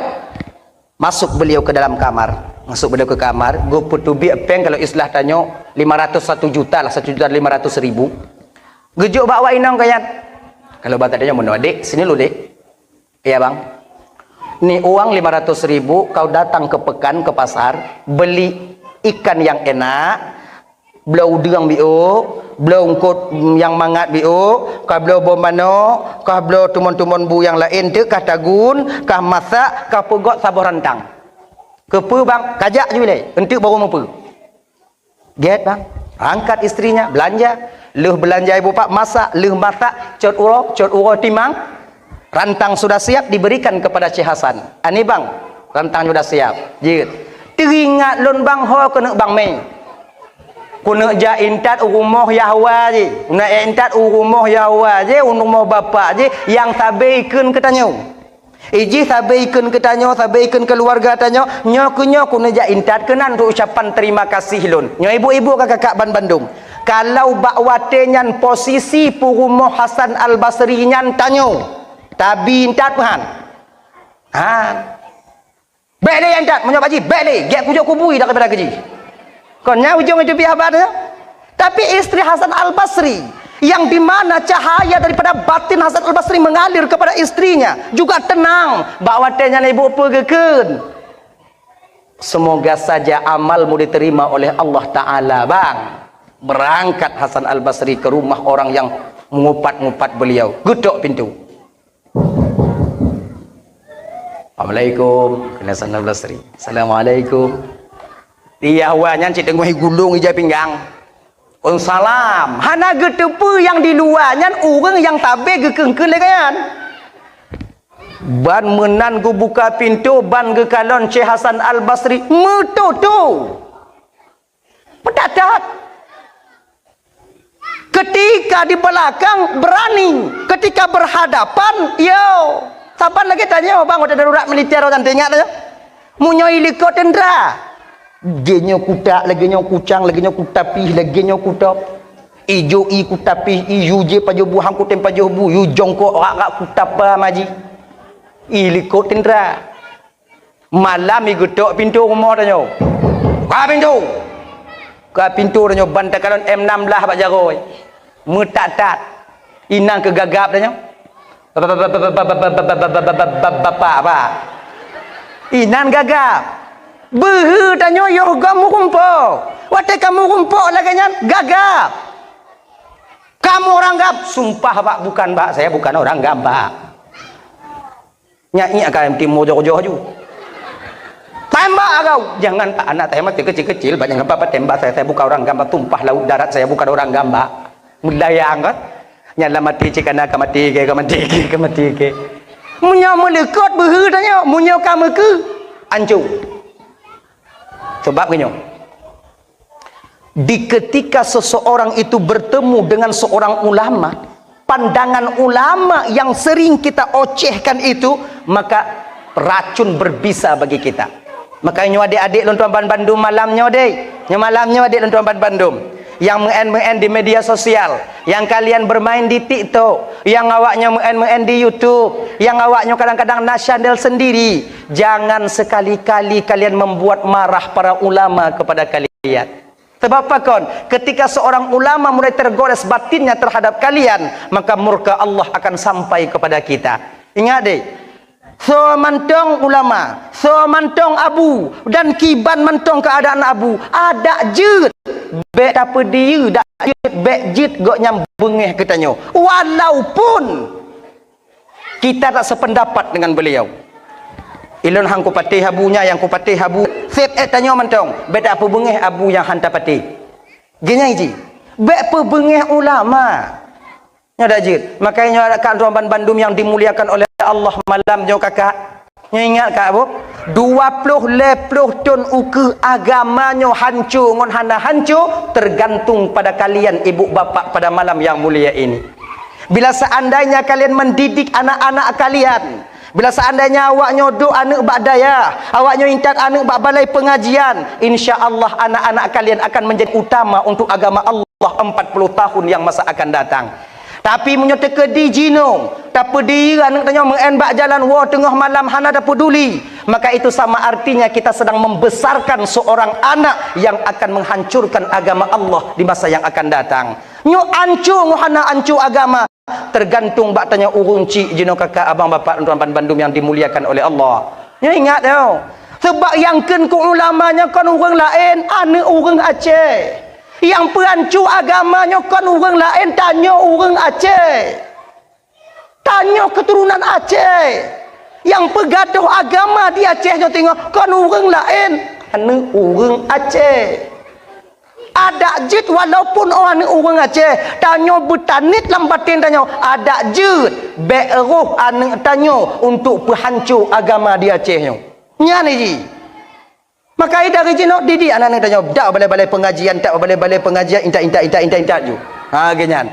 masuk beliau ke dalam kamar. Masuk beliau ke kamar. Go putubi peng kalau islah tanyo 501 juta lah 1.500.000. Gejuk bawa inang kayat. Kalau bata dia mau adik sini lu dek. Iya bang. Ni uang 500.000 kau datang ke pekan ke pasar beli ikan yang enak. Belau udang bio, belau ungkut yang mangat bio, kah belau bomano, kah belau tumon-tumon bu yang lain tu, kah tagun, kah masak, kah pegot sabur rantang. Kepu bang, kajak je boleh, untuk baru mampu. Get bang, angkat istrinya, belanja, leh belanja ibu pak, masak, leh masak, cot uro timang, rantang sudah siap diberikan kepada Syekh Hasan. Ani bang, rantang sudah siap. Jid, teringat lon bang ho kena bang mei. Kuna ja intat rumah Yahwa je. Una intat rumah Yahwa je, rumah bapa je yang tabe ikun katanya. Iji sabaikan ke tanyo, sabaikan keluarga tanyo, nyo ku neja intat kenan tu ucapan terima kasih lun. Nyo ibu-ibu kakak ban Bandung. Kalau bakwate nyan posisi purumo Hasan Al-Basri nyan tanyo. Tabi intat pahan. Ha. Baik dia intat, menyo baji, baik dia. Gek kujuk kubui dak kepada keji. Kon nya ujung itu biar apa? Tapi istri Hasan Al-Basri yang dimana cahaya daripada batin Hasan Al-Basri mengalir kepada istrinya juga tenang bakwatenya ibu pegekeun. Semoga saja amalmu diterima oleh Allah Ta'ala bang. Berangkat Hasan Al-Basri ke rumah orang yang mengupat-ngupat beliau, gedok pintu. Assalamualaikum Hasan Al-Basri. Assalamualaikum. Dia awalnya cik tengah gulung ija pinggang. Salam. Hana getepu yang di luarnya orang yang tabe gekengkeun legayan. Ban menan ku buka pintu ban ge kalon Syekh Hasan Al-Basri metutu. Pedadat. Ketika di belakang berani, ketika berhadapan, yo. Saban lagi tanya, bang, ada darurat militer orang tengok tanya. Munyo iliko tendra. Genyo kuda, lagi nyo kucang, lagi nyo kutapi, lagi nyo kutap. Ijo i kutapi, ijo je pajo buhang kutem pajo bu, yu jongko rak kutapa maji. Iliko tendra. Malam i gedok pintu rumah tanya. Ka pintu. Ka pintu tanya bantai kalon M16 pak jaroi. Metat-tat. Inang kegagap tanya. Bapak apa? Inan gagap. Behe tanya yo kamu kumpul. Wate kamu kumpul lagi nyan gagap. Kamu orang gap. Sumpah pak bukan pak, saya bukan orang gap pak. Nyai akan timur jauh-jauh. Tembak kau. Jangan pak, anak tembak kecil-kecil banyak apa tembak saya bukan orang gamba, tumpah laut darat saya bukan orang gamba. Mudayang kan? Nyala mati cikana kamati ke. Munya melekot behe tanya, munya kamu ke ancu. Sebab gini, di ketika seseorang itu bertemu dengan seorang ulama, pandangan ulama yang sering kita ocehkan itu, maka racun berbisa bagi kita. Makanya adik-adik lontuan Bandung malamnya deh, malamnya adik lontuan Bandung yang mengen di media sosial, yang kalian bermain di TikTok, yang awaknya mengen di YouTube, yang awaknya kadang-kadang nak channel sendiri, jangan sekali-kali kalian membuat marah para ulama kepada kalian. Sebab apa kon? Ketika seorang ulama mulai tergores batinnya terhadap kalian, maka murka Allah akan sampai kepada kita. Ingat deh, so mantong ulama, so mantong abu, dan kiban mantong keadaan abu, ada jut. Bek apa dia dak bek jit gok nyambengeh katanya. Walaupun kita tak sependapat dengan beliau. Ilon hang ku patih abunya yang ku patih abu. Sep tanya mantong, bek tak apa bengeh abu yang hantar patih. Gini ji. Bek apa bengeh ulama. Nya dak jit. Makanya ada kan Tuan Bandung yang dimuliakan oleh Allah malam jo kakak. Nya ingat kak bu? 20 ton uke agamanya hancur ngon hana hancur tergantung pada kalian ibu bapa pada malam yang mulia ini. Bila seandainya kalian mendidik anak-anak kalian, bila seandainya awaknya do anak bak daya, awaknya intat anak bak balai pengajian, insya-Allah anak-anak kalian akan menjadi utama untuk agama Allah 40 tahun yang masa akan datang. Tapi menyata ke di jinong, tak pedih anak tanya mengen bak jalan wa tengah malam hana tak peduli, maka itu sama artinya kita sedang membesarkan seorang anak yang akan menghancurkan agama Allah di masa yang akan datang. Nyu ancur hana ancur agama tergantung bak tanya urunci jino kakak abang bapak tuan Bandung yang dimuliakan oleh Allah. Nyu ingat tau. Sebab yang ken ku ulamanya kan orang lain, anak orang Aceh. Yang perancur agamanya kan orang lain, tanya orang Aceh, tanya keturunan Aceh. Yang pegaduh agama di Aceh tengok kan orang lain, anak orang Aceh. Ada jid walaupun orang Aceh, tanya bertanit lambatin tanya ada jid be'eruh anak tanya untuk penghancur agama di Aceh nya ni ji. Maka dari jenok didik anak-anak tanya, tak balai-balai pengajian, tak balai-balai pengajian, intak ju. Ha genyan.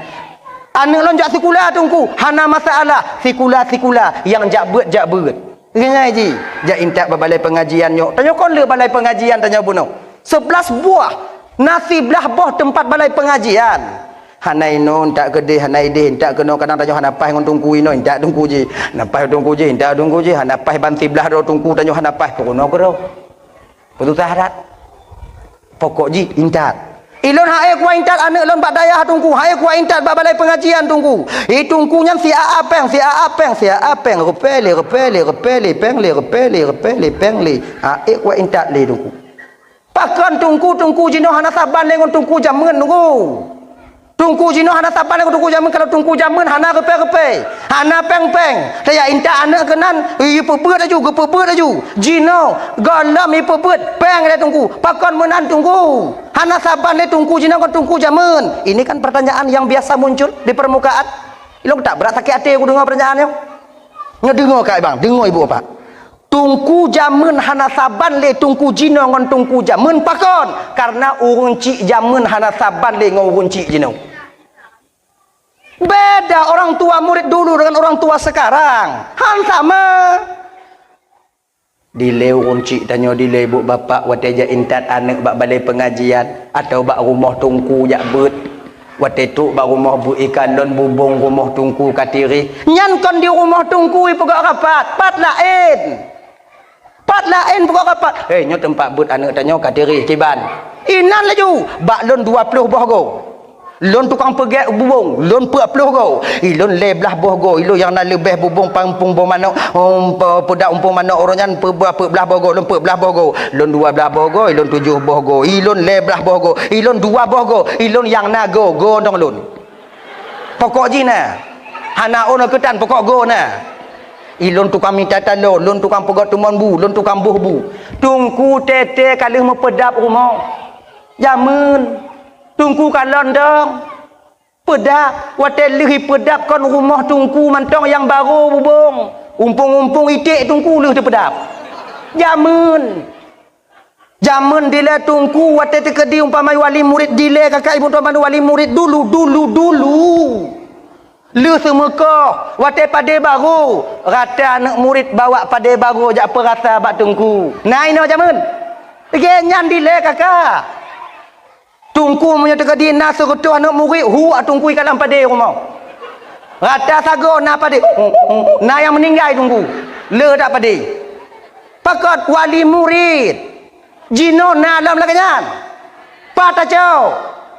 Anak lonjak sekolah tungku, hana masalah, sekolah yang jak beut. Ngai ji, ja intak balai pengajian nyok. Tanya kon le balai pengajian tanya buno. 11 buah nasi belah boh tempat balai pengajian. Hanai non tak gede hanai de tak kena kadang tanya hanapai ngon tungku ino tak tungku ji. Napai tungku ji tak tungku ji hanapai banti belah ro tungku tanya hanapai pokono ko ro. Betul syarat. Pokok ji intak. Ilon hae kuah intat anak lon bak dayah tungku. Hae kuah intat bak balai pengajian tungku. Tungkunya si apeng. Repele, pengli. Kuah intat le tungku. Pakan tungku jino hana saban le ngon tungku jamun tungku. Tungku jino hana saban le ngon tungku jamun. Kalau tungku jamun hana repe. Hana peng. Saya intat anak kenan. Pebut aju. Jino galam pebut peng le tungku. Pakan menan tungku. Hana saban le tungku jino ngon tungku jamun. Ini kan pertanyaan yang biasa muncul di permukaan. Ilok tak berat sakit hati aku dengar pertanyaannya. Nyo dengar kak bang, dengar ibu apa? Tungku jamun hana saban le tungku jino ngon tungku jamun pakon karena urun cik jamun hana saban le ngon urun cik jino. Beda orang tua murid dulu dengan orang tua sekarang. Han sama. Dile urun cik tanya dile ibu bapak wate ja intat anak bak balai pengajian atau bak rumah tungku jak bet. Wate tu bak rumah bu ikan don bubung rumah tungku katiri. Nyan kon di rumah tungku pegak rapat. Pat lain pokok rapat. Nyo tempat but anak tanya katiri kiban. Inan laju. Bak lon 20 boh go. Lon tukang pegek bubung. Lon 40 go. Lon leblah boh go. Ilo yang nak lebih bubung pampung boh manok. Pedak umpung manok orangnya belah boh go. Lon 14 boh go. Lon 12 boh go. Lon 7 boh go. Lon leblah boh go. Lon 2 boh go. Lon yang na go. Go dong lon. Pokok jina. Hana ono ketan pokok go na. Ilon tukang minta talon, lon tukang pegat tumon bu, lon tukang buh bu. Tungku tete kalih mempedap rumah. Jamun. Tungku kalon dong. Pedap. Wate lih pedap kon rumah tungku mantong yang baru bubung. Umpung-umpung itik tungku lih pedap. Jamun. Jamun dile tungku wate tekedi umpamai wali murid dile kakak ibu tuan wali murid dulu. Lu semeka wate pade baru rata anak murid bawa pade baru jak perasa bak tungku nai no jamun genyan dile kakak tungku punya tegadi nas rutu anak murid hu tungku kalam pade rumah rata sago na pade na yang meninggal tungku le tak pade pakat wali murid jino na dalam laganyan pata jauh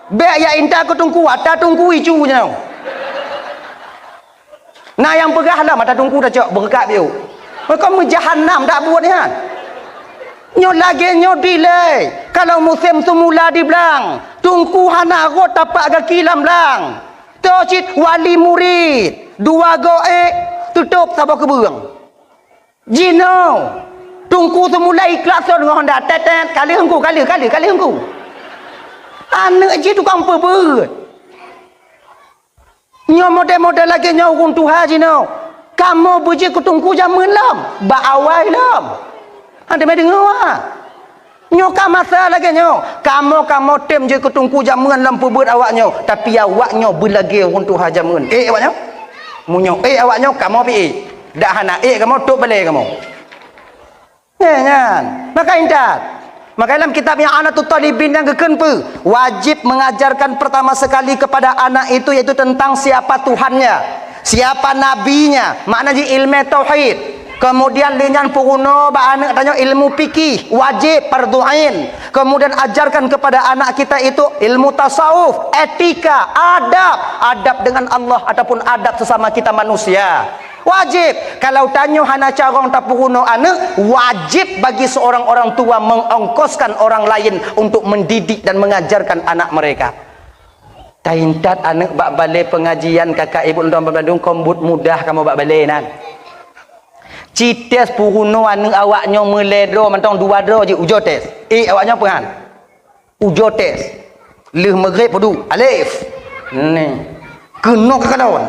be ya inta ko tungku ata tungku icu nya. Nah yang pegahlah mata tungku dah cok berkat dia. Mereka menjahannam tak buat ni kan. Nyo lagi nyo delay. Kalau musim semula di belang, tungku hana rot tapak kaki lam belang. Tocit wali murid, 2 goek tutup sabak keburang. Jino. Tungku semula ikhlas dengan Honda tetet kali hengku. Anak je tukang pebut. Nyo model-model lagi nyo urun Tuhan je no. Kamu buji kutungku jamun lam. Ba awal lam. Anda mai dengar ah. Nyo ka masa lagi nyo. Kamu tem je kutungku jamun lam pebut awak nyo. Tapi awak nyo belagi urun Tuhan jamun. Awak nyo. Munyo awak nyo kamu pi. Dak hana kamu tok balai kamu. Jangan. Maka ingat. Maka dalam kitab yang Anatul Talibin yang ke-10 wajib mengajarkan pertama sekali kepada anak itu yaitu tentang siapa Tuhannya, siapa nabinya, maknanya ilmu tauhid. Kemudian linyan puruno ba anak tanya ilmu fikih, wajib fardhu ain. Kemudian ajarkan kepada anak kita itu ilmu tasawuf, etika, adab dengan Allah ataupun adab sesama kita manusia. Wajib. Kalau tanya hana carong tapuruno anak, wajib bagi seorang orang tua mengongkoskan orang lain untuk mendidik dan mengajarkan anak mereka. Taintat anak bak balai pengajian kakak ibu tuan Bandung kombut mudah kamu bak balai nan. Cites puruno anak awaknya meledro mantong 2 dro je ujo tes. Awaknya pengan. Ujo tes. Leh maghrib padu alif. Ni. Kena kakalawan.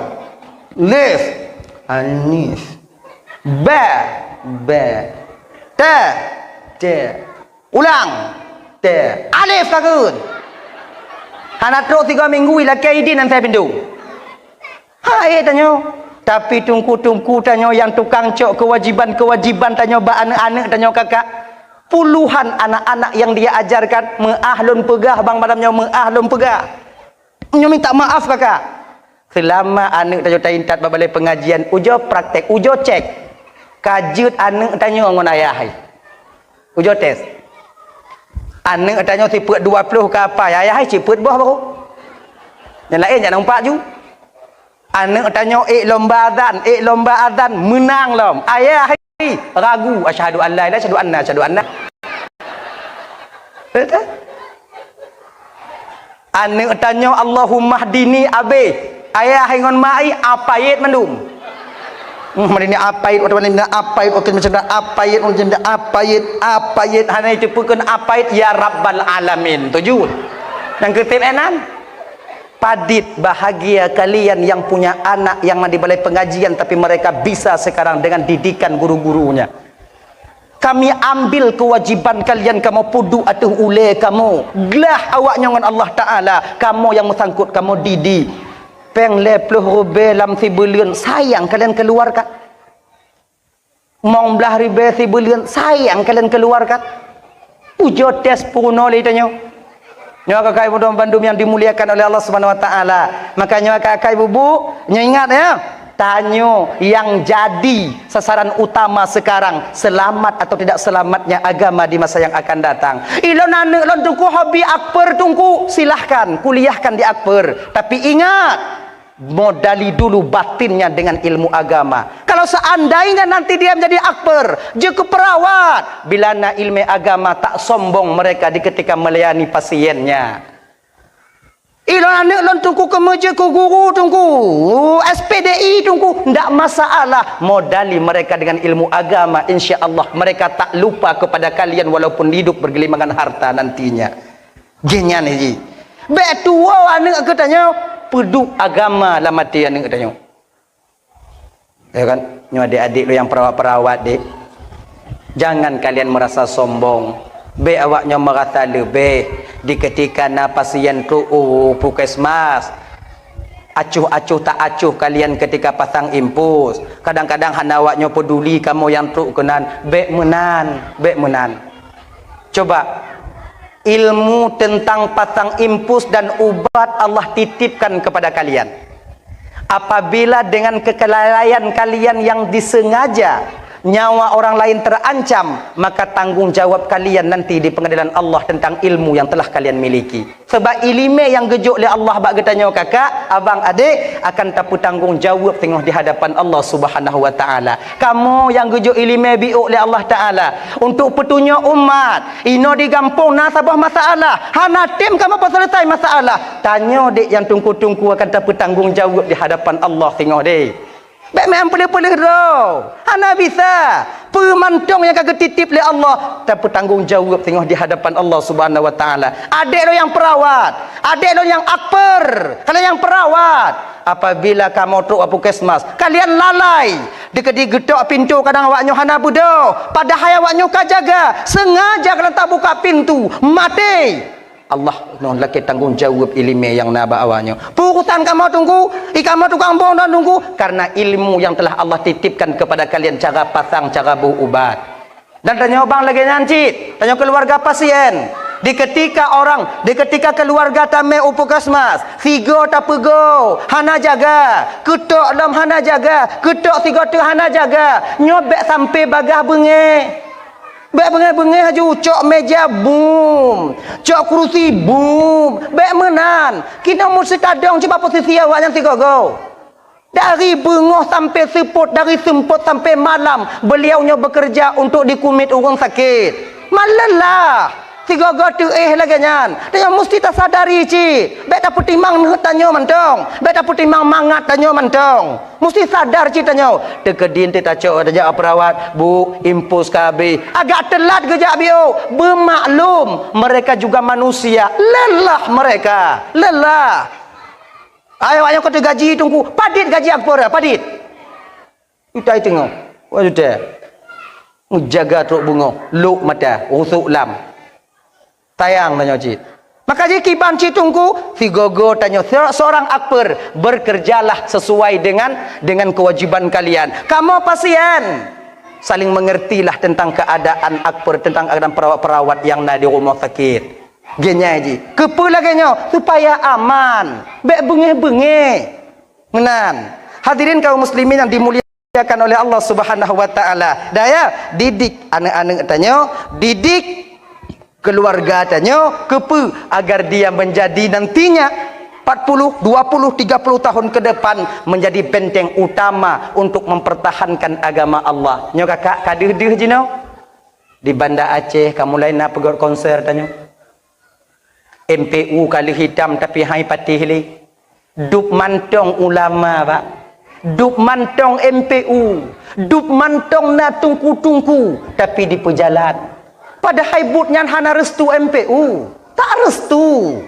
Lef. Alif ba ta ulang alif takun hana tro 3 minggu ila kaidin nan saya pindu hai tanya Tapi tungku-tungku tanya yang tukang cok kewajiban-kewajiban tanya ba anak-anak tanya kakak. Puluhan anak-anak yang dia ajarkan mengahlun pegah bang madamnya mengahlun pegah. Nyo minta maaf kakak. Selama anak tanya taintat babalai pengajian ujo praktek, ujo cek. Kajut anak tanya ngon ayah. Ujo tes. Anak tanya siput 20 ke apa? Ayah siput buah baru. Yang lain jangan nampak ju. Anak tanya lomba azan menang lom. Ayah ragu asyhadu an la ilaha illallah asyhadu anna. Betul? Anak tanya Allahumma hdini abe. Ayah ngon mai apait mandum. Mari ni apait atau mana apait okey macam dah apait hanya itu pun apait ya rabbal alamin. Tujuh. Yang ketiga enam. Padit bahagia kalian yang punya anak yang di balai pengajian tapi mereka bisa sekarang dengan didikan guru-gurunya. Kami ambil kewajiban kalian, kamu pudu atau ule kamu. Gelah awaknya dengan Allah Ta'ala. Kamu yang mesangkut, kamu didi. Peng lepluh rube lam sibulion. Sayang kalian keluarkan. Mong belah ribe sibulion. Sayang kalian keluarkan. Ujo tes puno le tanya. Nyo kakak ibu dan bandum yang dimuliakan oleh Allah Subhanahu wa taala. Makanya kakak ibu nyo ingat ya. Tanyo yang jadi sasaran utama sekarang, selamat atau tidak selamatnya agama di masa yang akan datang. Ilon anak lon tungku hobi akbar tungku, silahkan kuliahkan di akbar. Tapi ingat, modali dulu batinnya dengan ilmu agama. Kalau seandainya nanti dia menjadi akbar, je keperawat, bila na ilmu agama tak sombong mereka di ketika melayani pasiennya. Ilon anak lon tungku kemeja ke guru tungku, SPDI tungku, ndak masalah. Modali mereka dengan ilmu agama, insya Allah mereka tak lupa kepada kalian walaupun hidup bergelimangan harta nantinya. Genya ni ji. Betua anak katanya peduk agama lah mati anak katanya. Ya kan? Nyo adik-adik lo yang perawat-perawat dek. Jangan kalian merasa sombong. Be awaknya merasa lebih di ketika na pasien tu puskesmas. Acuh-acuh tak acuh kalian ketika pasang impus. Kadang-kadang hana awaknya peduli kamu yang tu kenan. Be menan. Coba ilmu tentang pasang impus dan ubat Allah titipkan kepada kalian. Apabila dengan kekelalaian kalian yang disengaja nyawa orang lain terancam, maka tanggung jawab kalian nanti di pengadilan Allah tentang ilmu yang telah kalian miliki. Sebab ilmu yang gejuk oleh Allah bak getanya kakak, abang adik akan tapu tanggung jawab tengok di hadapan Allah Subhanahu wa taala. Kamu yang gejuk ilmu biuk oleh Allah taala untuk petunjuk umat, ino di kampung na sabah masalah, hana tim kamu apa selesai masalah. Tanya dek yang tungku-tungku akan tapu tanggung jawab di hadapan Allah tengok dek. Baik main pelih-pelih dah. Hana bisa. Pemantong yang kagak titip oleh Allah. Tapi tanggung jawab tengok di hadapan Allah Subhanahu wa taala. Adik lo yang perawat, adik lo yang akbar, kalian yang perawat. Apabila kamu tu puskesmas, kalian lalai. Dikedi getok pintu kadang awaknya hana budo. Padahal awaknya kajaga. Sengaja kalian tak buka pintu, mati. Allah non laki tanggung jawab ilmu yang naba awalnya. Purusan kamu tunggu, kamu tukang bohong dan tunggu karena ilmu yang telah Allah titipkan kepada kalian, cara pasang, cara berubat. Dan tanya bang lagi nyancit, tanya keluarga pasien. Di ketika keluarga tame puskesmas, figo tak pego, hana jaga, ketok dalam hana jaga, ketok tiga tu hana jaga, nyobek sampai bagah bengeh. Baik bengai-bengai haju, cok meja boom, cok kerusi boom, baik menan. Kita mesti kadang cuba posisi awak yang tiga go. Dari bengah sampai seput, dari semput sampai malam, beliaunya bekerja untuk dikumit orang sakit. Malalah. Tiga go tu lagi nyan. Dia mesti tak sadari ci. Baik tak putimang tanya mantong. Baik tak putimang mangat tanya mantong. Mesti sadar ci tanya. Dekedin ti tacok aja perawat, Bu, impus KB. Agak telat gejak bio. Bermaklum mereka juga manusia. Lelah mereka. Lelah. Ayo kau gaji tunggu. Padit gaji apa padit? Kita tengok. Waduh dah. Jaga truk bunga, luk mata, rusuk lam. Tayang tanya cik. Maka jika banci tungku, si gogo tanya seorang akbar, bekerjalah sesuai dengan kewajiban kalian. Kamu pasien, saling mengertilah tentang keadaan akbar, tentang keadaan perawat-perawat yang ada di rumah sakit. Gini aja, kepala genyo supaya aman, bek bengeh-bengeh. Menan. Hadirin kaum muslimin yang dimuliakan oleh Allah Subhanahu wa taala. Daya didik anak-anak tanya, didik keluarga tanya kepe agar dia menjadi nantinya 40, 20, 30 tahun ke depan menjadi benteng utama untuk mempertahankan agama Allah. Nyo kakak kadeh-deh je no. Di Banda Aceh kamu lain nak pergi konser tanya. MPU kali hitam tapi hai patih li. Dup mantong ulama pak. Dup mantong MPU. Dup mantong na tungku-tungku tapi di pejalan. Padahal butnya hana restu MPU, tak restu,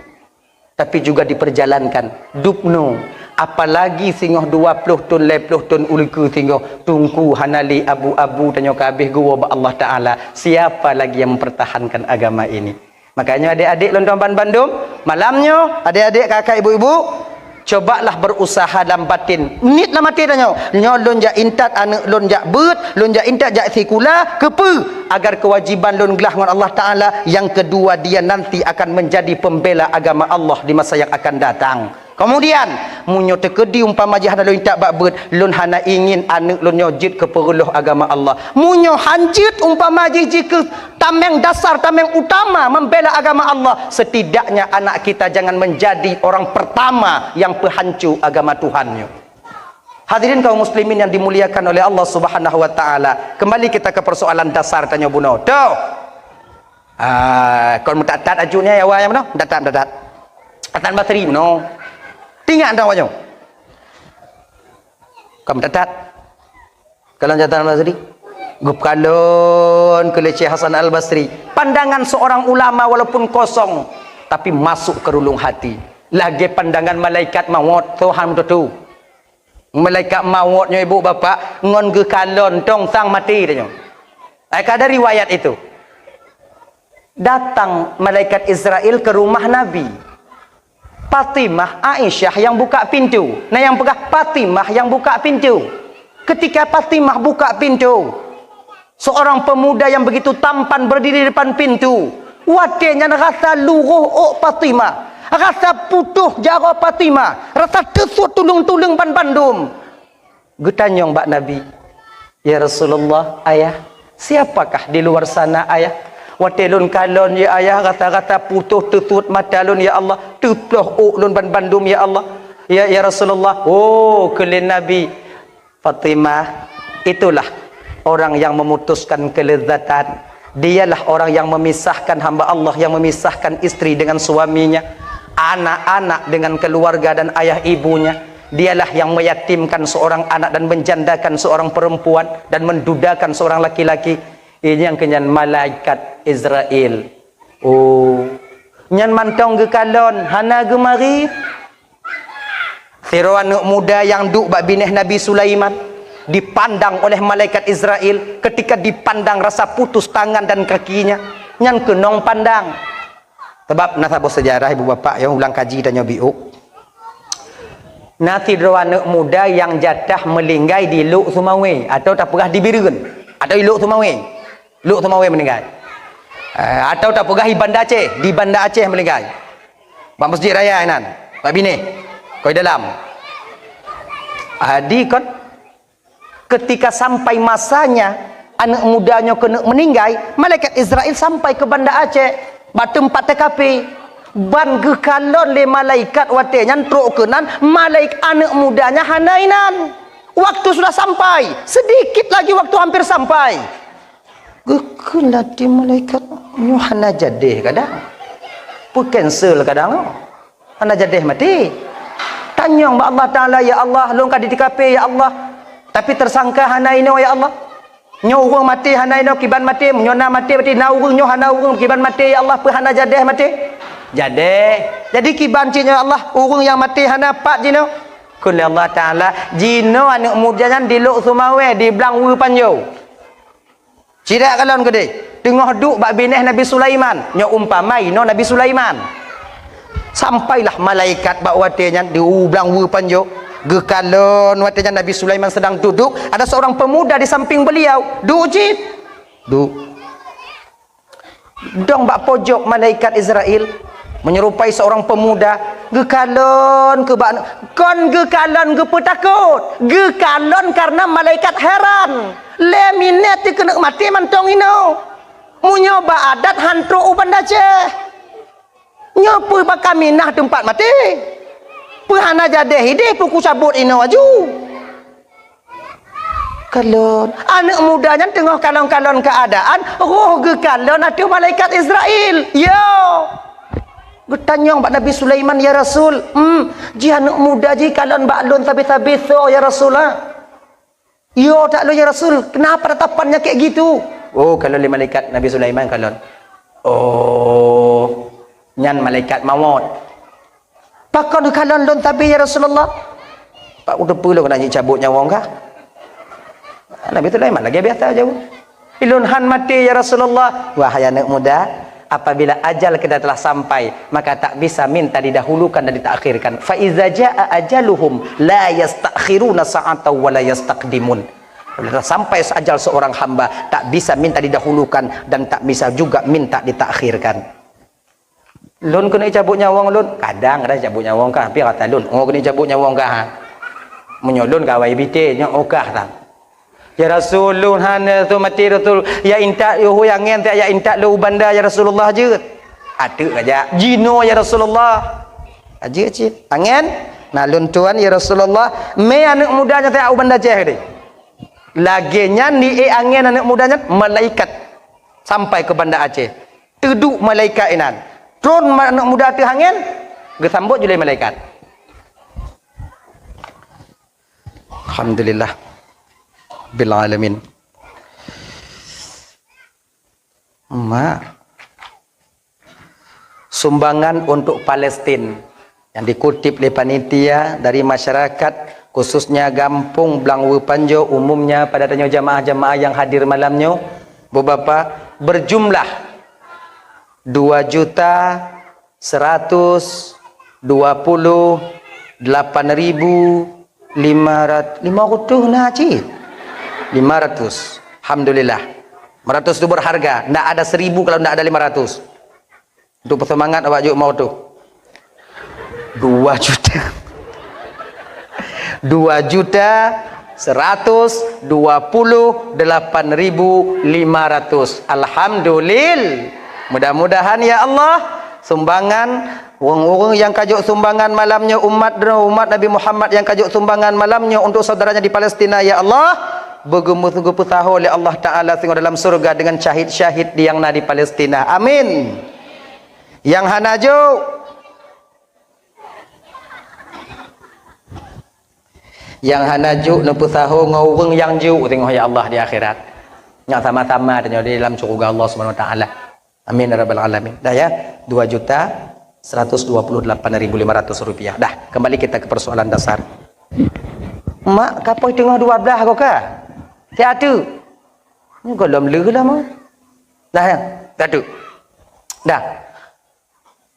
tapi juga diperjalankan. Dupno, apalagi singoh 20 ton, 20 ton ulku singoh tungku hanali abu-abu tanya kabeh gua ba Allah Taala. Siapa lagi yang mempertahankan agama ini? Makanya adik-adik lontoban Bandung, malamnya adik-adik kakak ibu-ibu, cobalah berusaha dalam batin. Nit lah mati tanya. Nyo lonjak intat anak lonjak bet, lonjak intat jak sikula kepe agar kewajiban lon gelah dengan Allah Taala. Yang kedua dia nanti akan menjadi pembela agama Allah di masa yang akan datang. Kemudian munyo tekedi umpama jahana lon intat bak bet, lon hana ingin anak lon nyojit ke peruluh agama Allah. Munyo hanjit umpama jiji ke tameng dasar, tameng utama membela agama Allah. Setidaknya anak kita jangan menjadi orang pertama yang penghancur agama Tuhannya. Hadirin kaum muslimin yang dimuliakan oleh Allah Subhanahu wa taala. Kembali kita ke persoalan dasar tanya buno. Tuh. Kon tak ajunya ya wayang no? Datat. Atan bateri no. Tinggal dah wajah. Kamu datat. Kalau jatan Basri, gup kalon ke Syekh Hasan Al-Basri. Pandangan seorang ulama walaupun kosong tapi masuk ke relung hati. Lagi pandangan malaikat maut Tuhan tu. Malaikat mautnya ibu bapa ngon ke kalon tong sang mati tanya. Ada riwayat itu. Datang malaikat Israel ke rumah Nabi. Fatimah Aisyah yang buka pintu. Nah yang pegah Fatimah yang buka pintu. Ketika Fatimah buka pintu, seorang pemuda yang begitu tampan berdiri di depan pintu. Watenya rasa luruh Fatimah. Rasa putuh jara Fatimah. Rasa kesut tulung-tulung ban bandum. Getanyong Mbak Nabi. Ya Rasulullah, ayah, siapakah di luar sana ayah? Watelun kalon ya ayah, kata-kata putuh tutut mata lun ya Allah, tuploh lun ban bandum ya Allah. Ya Rasulullah. Oh, kelin Nabi. Fatimah, itulah orang yang memutuskan kelezatan. Dialah orang yang memisahkan hamba Allah, yang memisahkan istri dengan suaminya, anak-anak dengan keluarga dan ayah ibunya. Dialah yang meyatimkan seorang anak dan menjandakan seorang perempuan dan mendudakan seorang laki-laki. Ini yang kenyan malaikat Israel. Oh, nyan mantong ke kalon hana gemari. Siro anak muda yang duk bak bineh Nabi Sulaiman dipandang oleh malaikat Israel. Ketika dipandang rasa putus tangan dan kakinya, nyan kenong pandang. Sebab nasabah sejarah ibu bapak yang ulang kaji dan nyobiuk. Nasi anak muda yang jatah melinggai di Luk Sumawe atau tak pernah di Birun atau di Luk Sumawe. Luk Sumawe meninggal. Atau tak pegah di Banda Aceh, di Banda Aceh meninggal. Pak Masjid Raya nan, Pak Bini, koi dalam. Adi kan ketika sampai masanya anak mudanya kena meninggal, malaikat Israel sampai ke Banda Aceh, bat tempat TKP. Ban ke kalon le malaikat wate nyantruk kenan, malaikat anak mudanya hanainan. Waktu sudah sampai, sedikit lagi waktu hampir sampai. Gekelah di malaikat hana jadeh kadang pun cancel kadang hana jadeh mati tanyong ba Allah Ta'ala ya Allah long kadi TKP ya Allah tapi tersangka hana ino ya Allah nyo urang mati hana ino kiban mati nyona mati berarti na urang nyo hana urang kiban mati ya Allah pun hana jadeh mati jadeh jadi kiban cinya Allah urang yang mati hana pak jino kun Allah Ta'ala jino anak mudajan di Luk Sumawe di Blang Wu Panjo. Tidak kalon gede. Tengah duk bak bineh Nabi Sulaiman. Nyo umpamai no Nabi Sulaiman. Sampailah malaikat bak watenya diublang panjo gekalon watenya Nabi Sulaiman sedang duduk, ada seorang pemuda di samping beliau dujit dong bak pojok malaikat Israel menyerupai seorang pemuda gekalon ke bak kon gekalon ge petakut gekalon karena malaikat heran le minat kena mati mantong ino munyoba adat hantu uban Aceh nyopu bakal minah tempat mati pehana jadeh hidih puku cabut ino aju kalon anak mudanya tengah kalon-kalon keadaan gekalon atu malaikat Israel yo bertanya Mbak Nabi Sulaiman, ya Rasul, ji anak muda ji kalon baklun habis-habis so ya Rasul lah. Yo tak lo ya Rasul, kenapa tatapannya kayak gitu? Oh, kalau malaikat Nabi Sulaiman kalon. Oh, nyan malaikat maut. Pakon kalon lon tapi ya Rasulullah. Pak udah perlu kena cabut nyawa kah? Nabi Sulaiman lagi biasa aja. Ilun han mati ya Rasulullah. Wahai anak muda, apabila ajal kita telah sampai maka tak bisa minta didahulukan dan ditakhirkan. Fa iza jaa ajaluhum la yastakhiruna sa'atan wa la yastaqdimun. Apabila sampai ajal seorang hamba tak bisa minta didahulukan dan tak bisa juga minta ditakhirkan. Lun kena cabut nyawang lun, kadang ada cabut nyawang kah, tapi kata lun, oh kena cabut nyawang kah. Menyolun kawai bite nya okah tak. Ya Rasulun hana tu mati Rasul ya intak yo yang ngente ya intak lu banda ya Rasulullah je. Ada aja. Jino ya Rasulullah. Aje angin nalun tuan ya Rasulullah me anak mudanya tak banda je ni. Laginya ni angin anak mudanya malaikat sampai ke Banda Aceh. Teduk malaikat inan. Turun anak muda tu angin gesambut julai malaikat. Alhamdulillah bil alamin. Sumbangan untuk Palestin yang dikutip oleh panitia dari masyarakat khususnya Gampung Blangwe Panjo umumnya pada tanya jamaah-jamaah yang hadir malamnya beberapa berjumlah 2.128.500 naci 500. Alhamdulillah 500 itu berharga, tidak ada 1000 kalau tidak ada 500. Untuk persemangat awak juk mau tu 2.128.500. Alhamdulillah. Mudah-mudahan ya Allah sumbangan orang-orang yang kajuk sumbangan malamnya umat Nabi Muhammad yang kajuk sumbangan malamnya untuk saudaranya di Palestina ya Allah bergemus-gemus oleh Allah Ta'ala sehingga dalam surga dengan syahid-syahid yang di Palestina. Amin. Yang hanajo nupusaho ngaweng yang ju tengok ya Allah di akhirat yang sama-sama dan di dalam surga Allah Subhanahu wa taala. Amin ya rabbal alamin. Dah ya 2.128.500 rupiah. Dah kembali kita ke persoalan dasar. Mak kapoi tengah 12 kau kah? Tiada. Ni golom le lah mah. Dah ya. Tiada. Dah.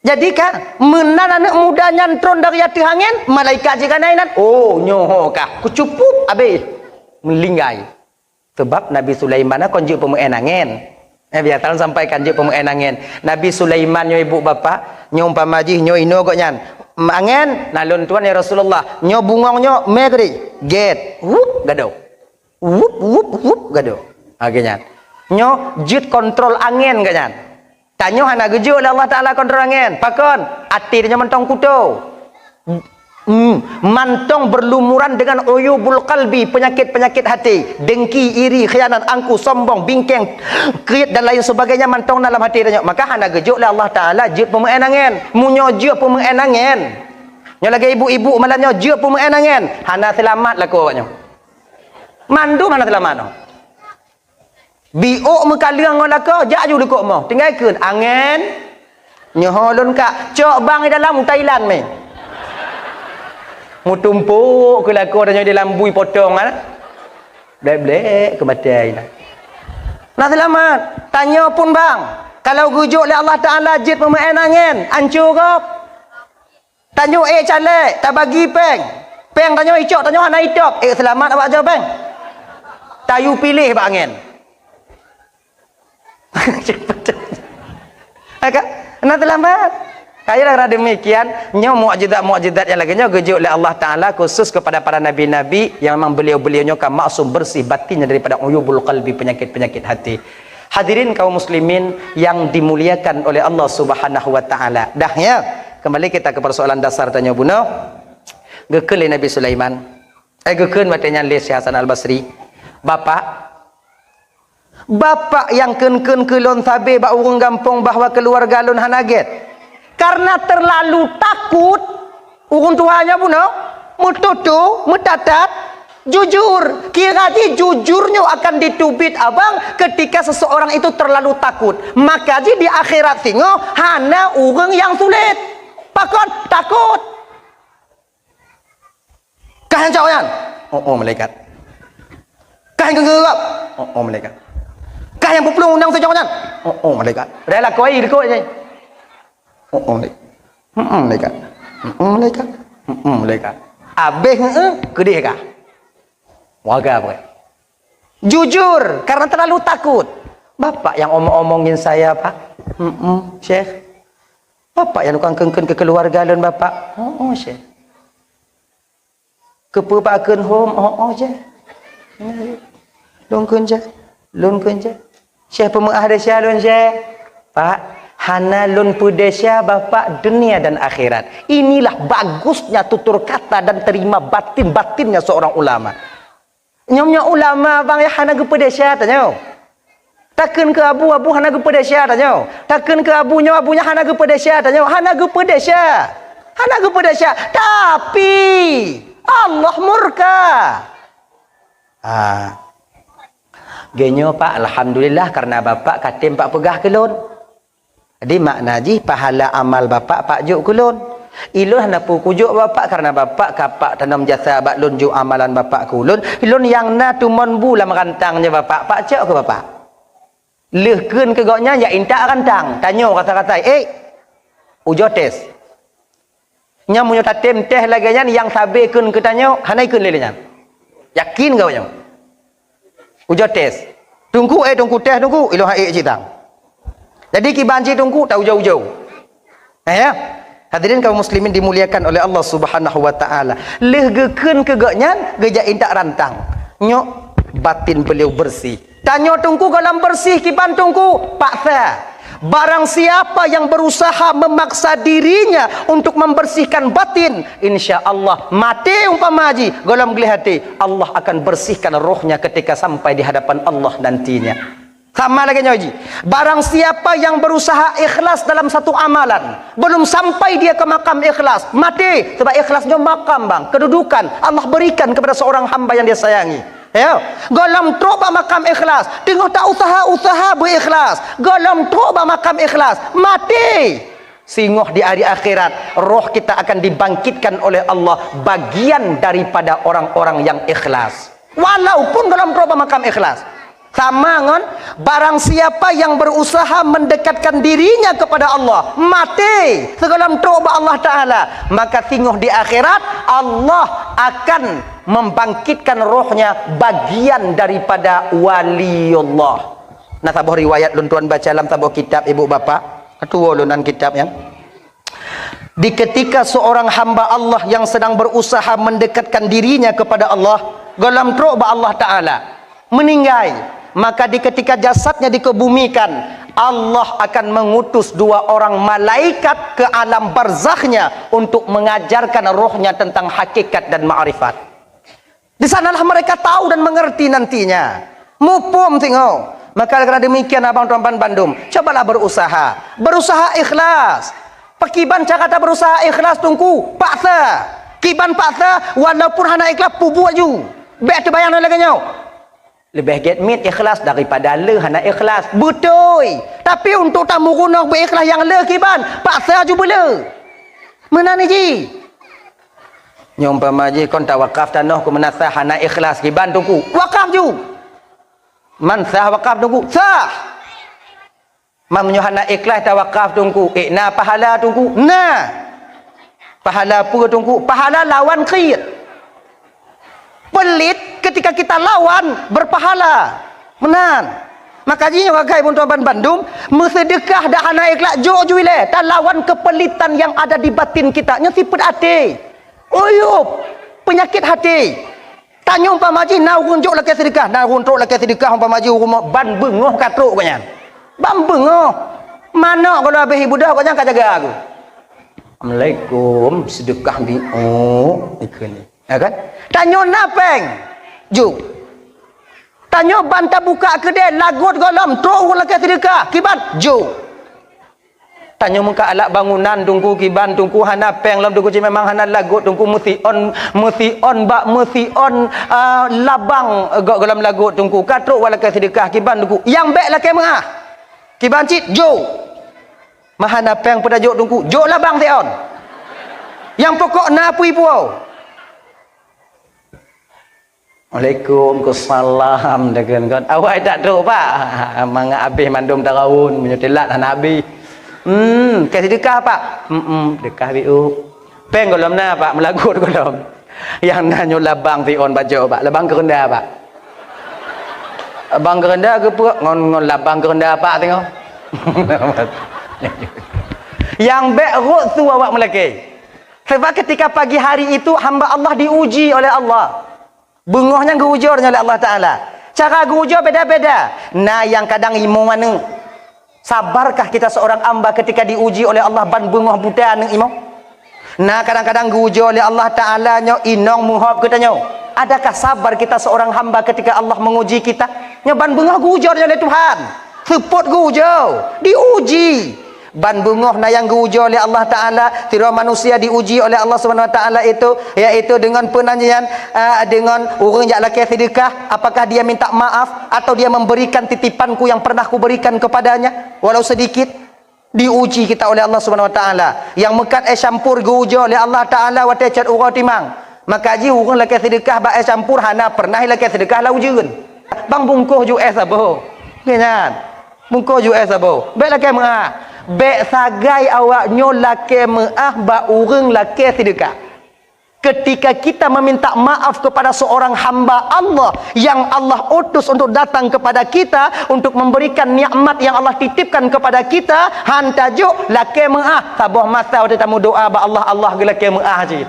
Jadi kan menan anak muda nyantron dari hati angin malaikat jika nainan oh nyoho kah kucupup habis melinggai sebab Nabi Sulaiman konjuk pemuen angin biasa sampaikan juk pemuen angin Nabi Sulaiman nyo ibu bapa nyo umpamaji nyo ino kok nyan angin nalun tuan ya Rasulullah nyo bungong nyo megri get wup gado wup gado akhirnya nyo jut kontrol angin kan nyan tanyo hana gejuk oleh Allah Ta'ala kontrol angin pakon atirnya mentong kuto mantong berlumuran dengan uyubul qalbi penyakit-penyakit hati dengki, iri, khianat, angku, sombong, bingkeng, kriit dan lain sebagainya mantong dalam hati tanyo maka hana gejuk oleh Allah Ta'ala jut pemuen angin munyo jut pemuen angin nyo lagi ibu-ibu malanyo jut pemuen angin hana selamat lah ko nyo mandu hana selamat no biuk mekaliang ngolaka jak ju dekok mo tinggalkeun angin nyoholun kak cok bang di dalam Thailand me mu tumpuk ke lako dan di dalam bui potong ah blek ke batai nak selamat tanya pun bang kalau gujuk oleh Allah Taala jid pemain angin hancur ke Tanya calek, tak bagi peng. Peng tanya icok, tanya hana idop. Selamat awak jawab peng. Tayu pilih bak angin. Cepat. Agak nak terlambat. Kayalah kerana demikian, nyo mukjizat yang lainnya gejuk oleh Allah Taala khusus kepada para nabi-nabi yang memang beliau-beliaunya kan maksum bersih batinnya daripada uyubul qalbi, penyakit-penyakit hati. Hadirin kaum muslimin yang dimuliakan oleh Allah Subhanahu wa taala. Dah ya. Kembali kita ke persoalan dasar tanya bunuh. Gekel Nabi Sulaiman. Gekel matanya Syekh Hasan Al-Basri. Bapak yang ken-ken kelon sabe bak urang gampung bahwa keluarga lun hanaget. Karena terlalu takut urang tuanya bunuh, mututu, mutatat, jujur. Kira jujurnya akan ditubit abang ketika seseorang itu terlalu takut. Maka di akhirat tengok hana urang yang sulit. Pakot takut. Kah yang cawayan? Oh malaikat. Kah yang gegap? Oh malaikat. Kah yang berpeluang undang sejawanan? Oh malaikat. Dah lah kau air kau je. Oh malaikat. Malaikat. Malaikat. Habis kedih kah? Waga apa? Jujur karena terlalu takut. Bapak yang omong-omongin saya, Pak. Syekh. Bapak yang tukang kengken ke keluarga dan bapak. Syekh. Kepepakeun home, je. Lungkeun je. Syekh pemuah ada syalun Syekh. Pak, hana lun pudesya bapak dunia dan akhirat. Inilah bagusnya tutur kata dan terima batin-batinnya seorang ulama. Nyomnya ulama bang ya hana gepedesya tanya. Takkan ke abu hana gepedesya tanya. Takkan ke abunya hana gepedesya tanya. Hana gepedesya. Tapi Allah murka. Genyo Pak, alhamdulillah karena bapak katim pak pegah kelon. Jadi makna pahala amal bapak pak juk kelon. Ilun hana pu kujuk bapak karena bapak kapak tanam jasa bak lun juk amalan bapak kulun. Ilun yang na tumon bulam rantangnya bapak pak cek ke bapak. Lehkeun ke goknya ya intak rantang. Tanyo kata-kata, ujo tes. Nya munyo tatim teh laganya yang sabe keun ke tanyo, hanai keun lelenya. Yakin kau nya? Ujo tes. Tunggu teh tunggu ilu hai citang. Jadi ki banci tunggu tahu jauh-jauh. Ya. Hadirin kaum muslimin dimuliakan oleh Allah Subhanahu wa taala. Lehgekeun ke goknya geja intak rantang. Nyok batin beliau bersih. Tanya tunggu galam bersih kiban tunggu paksa. Barang siapa yang berusaha memaksa dirinya untuk membersihkan batin, insya Allah mati umpama haji galam gelih hati, Allah akan bersihkan rohnya ketika sampai di hadapan Allah nantinya. Sama lagi nyoji. Barang siapa yang berusaha ikhlas dalam satu amalan, belum sampai dia ke makam ikhlas, mati. Sebab ikhlasnya makam bang, kedudukan Allah berikan kepada seorang hamba yang dia sayangi. Ya, galam troba makam ikhlas, tengok tak usaha berikhlas, galam troba makam ikhlas, mati. Singoh di hari akhirat, roh kita akan dibangkitkan oleh Allah bagian daripada orang-orang yang ikhlas. Walaupun galam troba makam ikhlas. Sama ngon, barang siapa yang berusaha mendekatkan dirinya kepada Allah, mati segalam troba Allah Ta'ala, maka singoh di akhirat Allah akan membangkitkan rohnya bagian daripada waliullah. Nah tabuh riwayat lun tuan baca dalam tabuh kitab ibu bapa ketua lunan kitab yang di ketika seorang hamba Allah yang sedang berusaha mendekatkan dirinya kepada Allah galam troba Allah Ta'ala meninggal, maka di ketika jasadnya dikebumikan, Allah akan mengutus dua orang malaikat ke alam barzakhnya untuk mengajarkan rohnya tentang hakikat dan ma'rifat. Di sanalah mereka tahu dan mengerti nantinya. Mupum tengok. Maka karena demikian abang tuan Bandung, cobalah berusaha ikhlas. Pakiban cakata berusaha ikhlas tunggu paksa. Kiban paksa walaupun hana ikhlas pubu aju. Baik terbayang lagi nyau. Lebih get mit ikhlas daripada le hana ikhlas. Betul. Tapi untuk tamu gunung berikhlas yang le kiban, paksa aju bela. Mana ni ji? Nyompama ji kon tawakaf tanah ku menasah hana ikhlas kiban tungku. Wakaf ju. Man sah wakaf tungku. Sah. Man hana ikhlas tawakaf tungku. Na pahala tungku. Nah. Pahala apa tunggu? Pahala lawan krit. Pelit ketika kita lawan berpahala. Benar. Makanya rakai pun tuan Bandung, bersedekah dah hana ikhlas jo juile, tak lawan kepelitan yang ada di batin kita. Nya sifat hati. Uyup, penyakit hati. Tanya umpama maji na runjuk laki sedekah, na runjuk laki sedekah umpama maji rumah ban bengoh katruk kanya. Ban bengoh. Mana kalau habis budak kanya kak jaga aku. Assalamualaikum, sedekah di ikut. Ya kan? Tanya napeng. Ju. Tanya banta buka kedai lagut golam terus lagi sedekah kiban jo. Tanya muka alak bangunan tunggu kiban tunggu hana peng lam tunggu memang hana lagut tunggu mesti on labang golam lagut tunggu katruk walaka sedekah kiban tunggu yang baik laki mengah kiban cit jo. Mahana peng pada jo tunggu jo labang ti on. Yang pokok na pui puau. Waalaikumsalam dengan kan. Awak tak tahu pak. Mangga habis mandum tarawun menyetelat anak habis. Kasih sedekah pak. Dekah biu. Peng golom na pak melagut golom. Yang nanyo labang ti on baca pak. Labang kerendah pak. Abang kerendah ke puk ngon labang kerendah pak tengok. Yang baik rut tu awak melaki. Sebab ketika pagi hari itu hamba Allah diuji oleh Allah. Bengohnya gujurnya oleh Allah Ta'ala. Cara gujur beda-beda. Nah yang kadang imo mana? Sabarkah kita seorang hamba ketika diuji oleh Allah ban bengoh buta nang imo? Nah kadang-kadang gujur oleh Allah Ta'ala nyo inong muhab kita nyo. Adakah sabar kita seorang hamba ketika Allah menguji kita? Nyo ban bengoh gujurnya oleh Tuhan. Seput gujur. Diuji. Ban bungoh na yang diuji oleh Allah Ta'ala, tira manusia diuji oleh Allah Subhanahu Wa Ta'ala itu, iaitu dengan penanyaan dengan orang yang laki sedekah, apakah dia minta maaf atau dia memberikan titipanku yang pernah ku berikan kepadanya walau sedikit. Diuji kita oleh Allah Subhanahu Wa Ta'ala. Yang mekat campur diuji oleh Allah Ta'ala wa tacat urang timang. Maka ji orang laki sedekah ba campur hana pernah laki sedekah lau jeun. Bang bungkuh ju sabo. Kenyan. Bungkuh ju sabo. Baik laki mengah. Bek sagai awak nyolake maaf ba urang laki sedekah. Ketika kita meminta maaf kepada seorang hamba Allah yang Allah utus untuk datang kepada kita untuk memberikan nikmat yang Allah titipkan kepada kita, han tajuk laki maaf sabah masa kita tamu doa ba Allah ge laki maaf ji.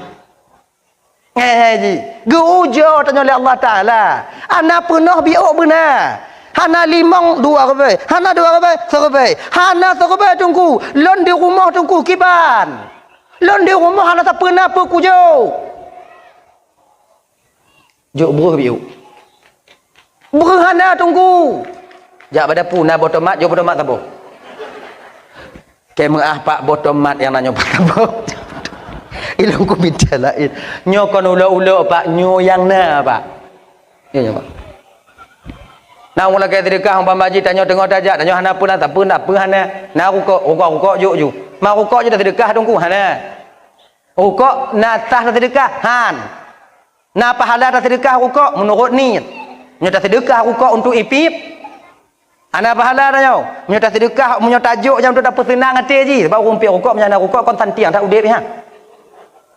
Ji, geujo tanya oleh Allah Taala. Ana penuh biok benar. Hana limang dua kebai, hana dua kebai, sekebai, hana sekebai tunggu, lon di rumah tunggu kiban, lon di rumah hana tak pernah perku jauh, jauh buruh biu, buruh hana tunggu, jak pada puna botomat, jauh botomat tabu, kemah pak botomat yang nanya pak tabu, ilang ku minta lain, nyokon ulo pak nyo yang na pak, ya pak. Nah mula kaya sedekah umpama haji tanya tengok tajak tanya hana pun tak pun apa hana nah rukuk ju mak rukuk je dah sedekah tunggu hana rukuk natah dah sedekah han nah pahala dah sedekah rukuk menurut ni nyata sedekah rukuk untuk ipip ana pahala dah nyau nyata sedekah munyo tajuk jam tu dah senang hati ji sebab rumpi rukuk menyana rukuk kon santiang tak udip ha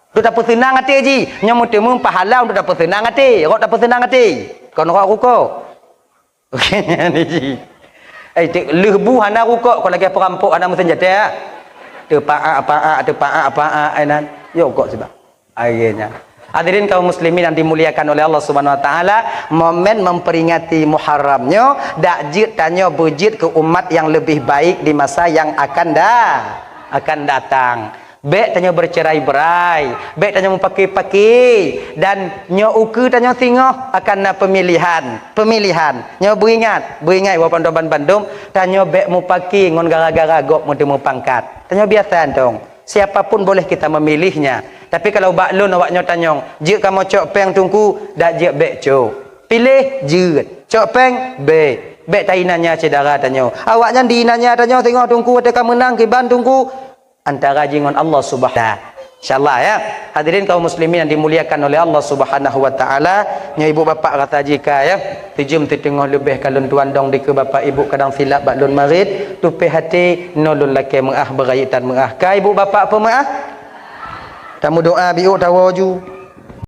tu dah senang hati ji nyam temu pahala untuk dah senang hati rok dah senang hati kon rukuk. Okey ni ji. Tik lebu hana rukuk kalau lagi perampok ana mesin jata. Tepaak ainan. Yo kok sebab. Akhirnya. Hadirin kaum muslimin yang dimuliakan oleh Allah Subhanahu Wa Taala, momen memperingati Muharramnya dak jid tanya bujid ke umat yang lebih baik di masa yang akan datang. Bek tanya bercerai-berai, bek tanya mempaki-paki, dan nyo uku tanya singoh akan pemilihan. Nyo beringat walaupun doban Bandung, tanya bek mupaki ngon gara-gara gok mu pangkat. Tanya biasa dong. Siapapun boleh kita memilihnya. Tapi kalau baklun awak nyo tanya, jik kamu cok peng tungku, dak jik bek cok. Pilih jik. Cok peng bek. Bek tainanya cedara tanya. Awaknya dinanya tanya tengok tungku ada menang kiban tungku. Antara jingon Allah Subhanahu insyaallah ya. Hadirin kaum muslimin yang dimuliakan oleh Allah Subhanahu Wa Taala, nya ibu bapa kata jika ya tejum tengok lebih kalun tuan dong di ke bapa ibu kadang silap baklun marid tupi hati nolon laki mengah beraitan mengah ka ibu bapa apa mengah Kamu doa biu tawaju.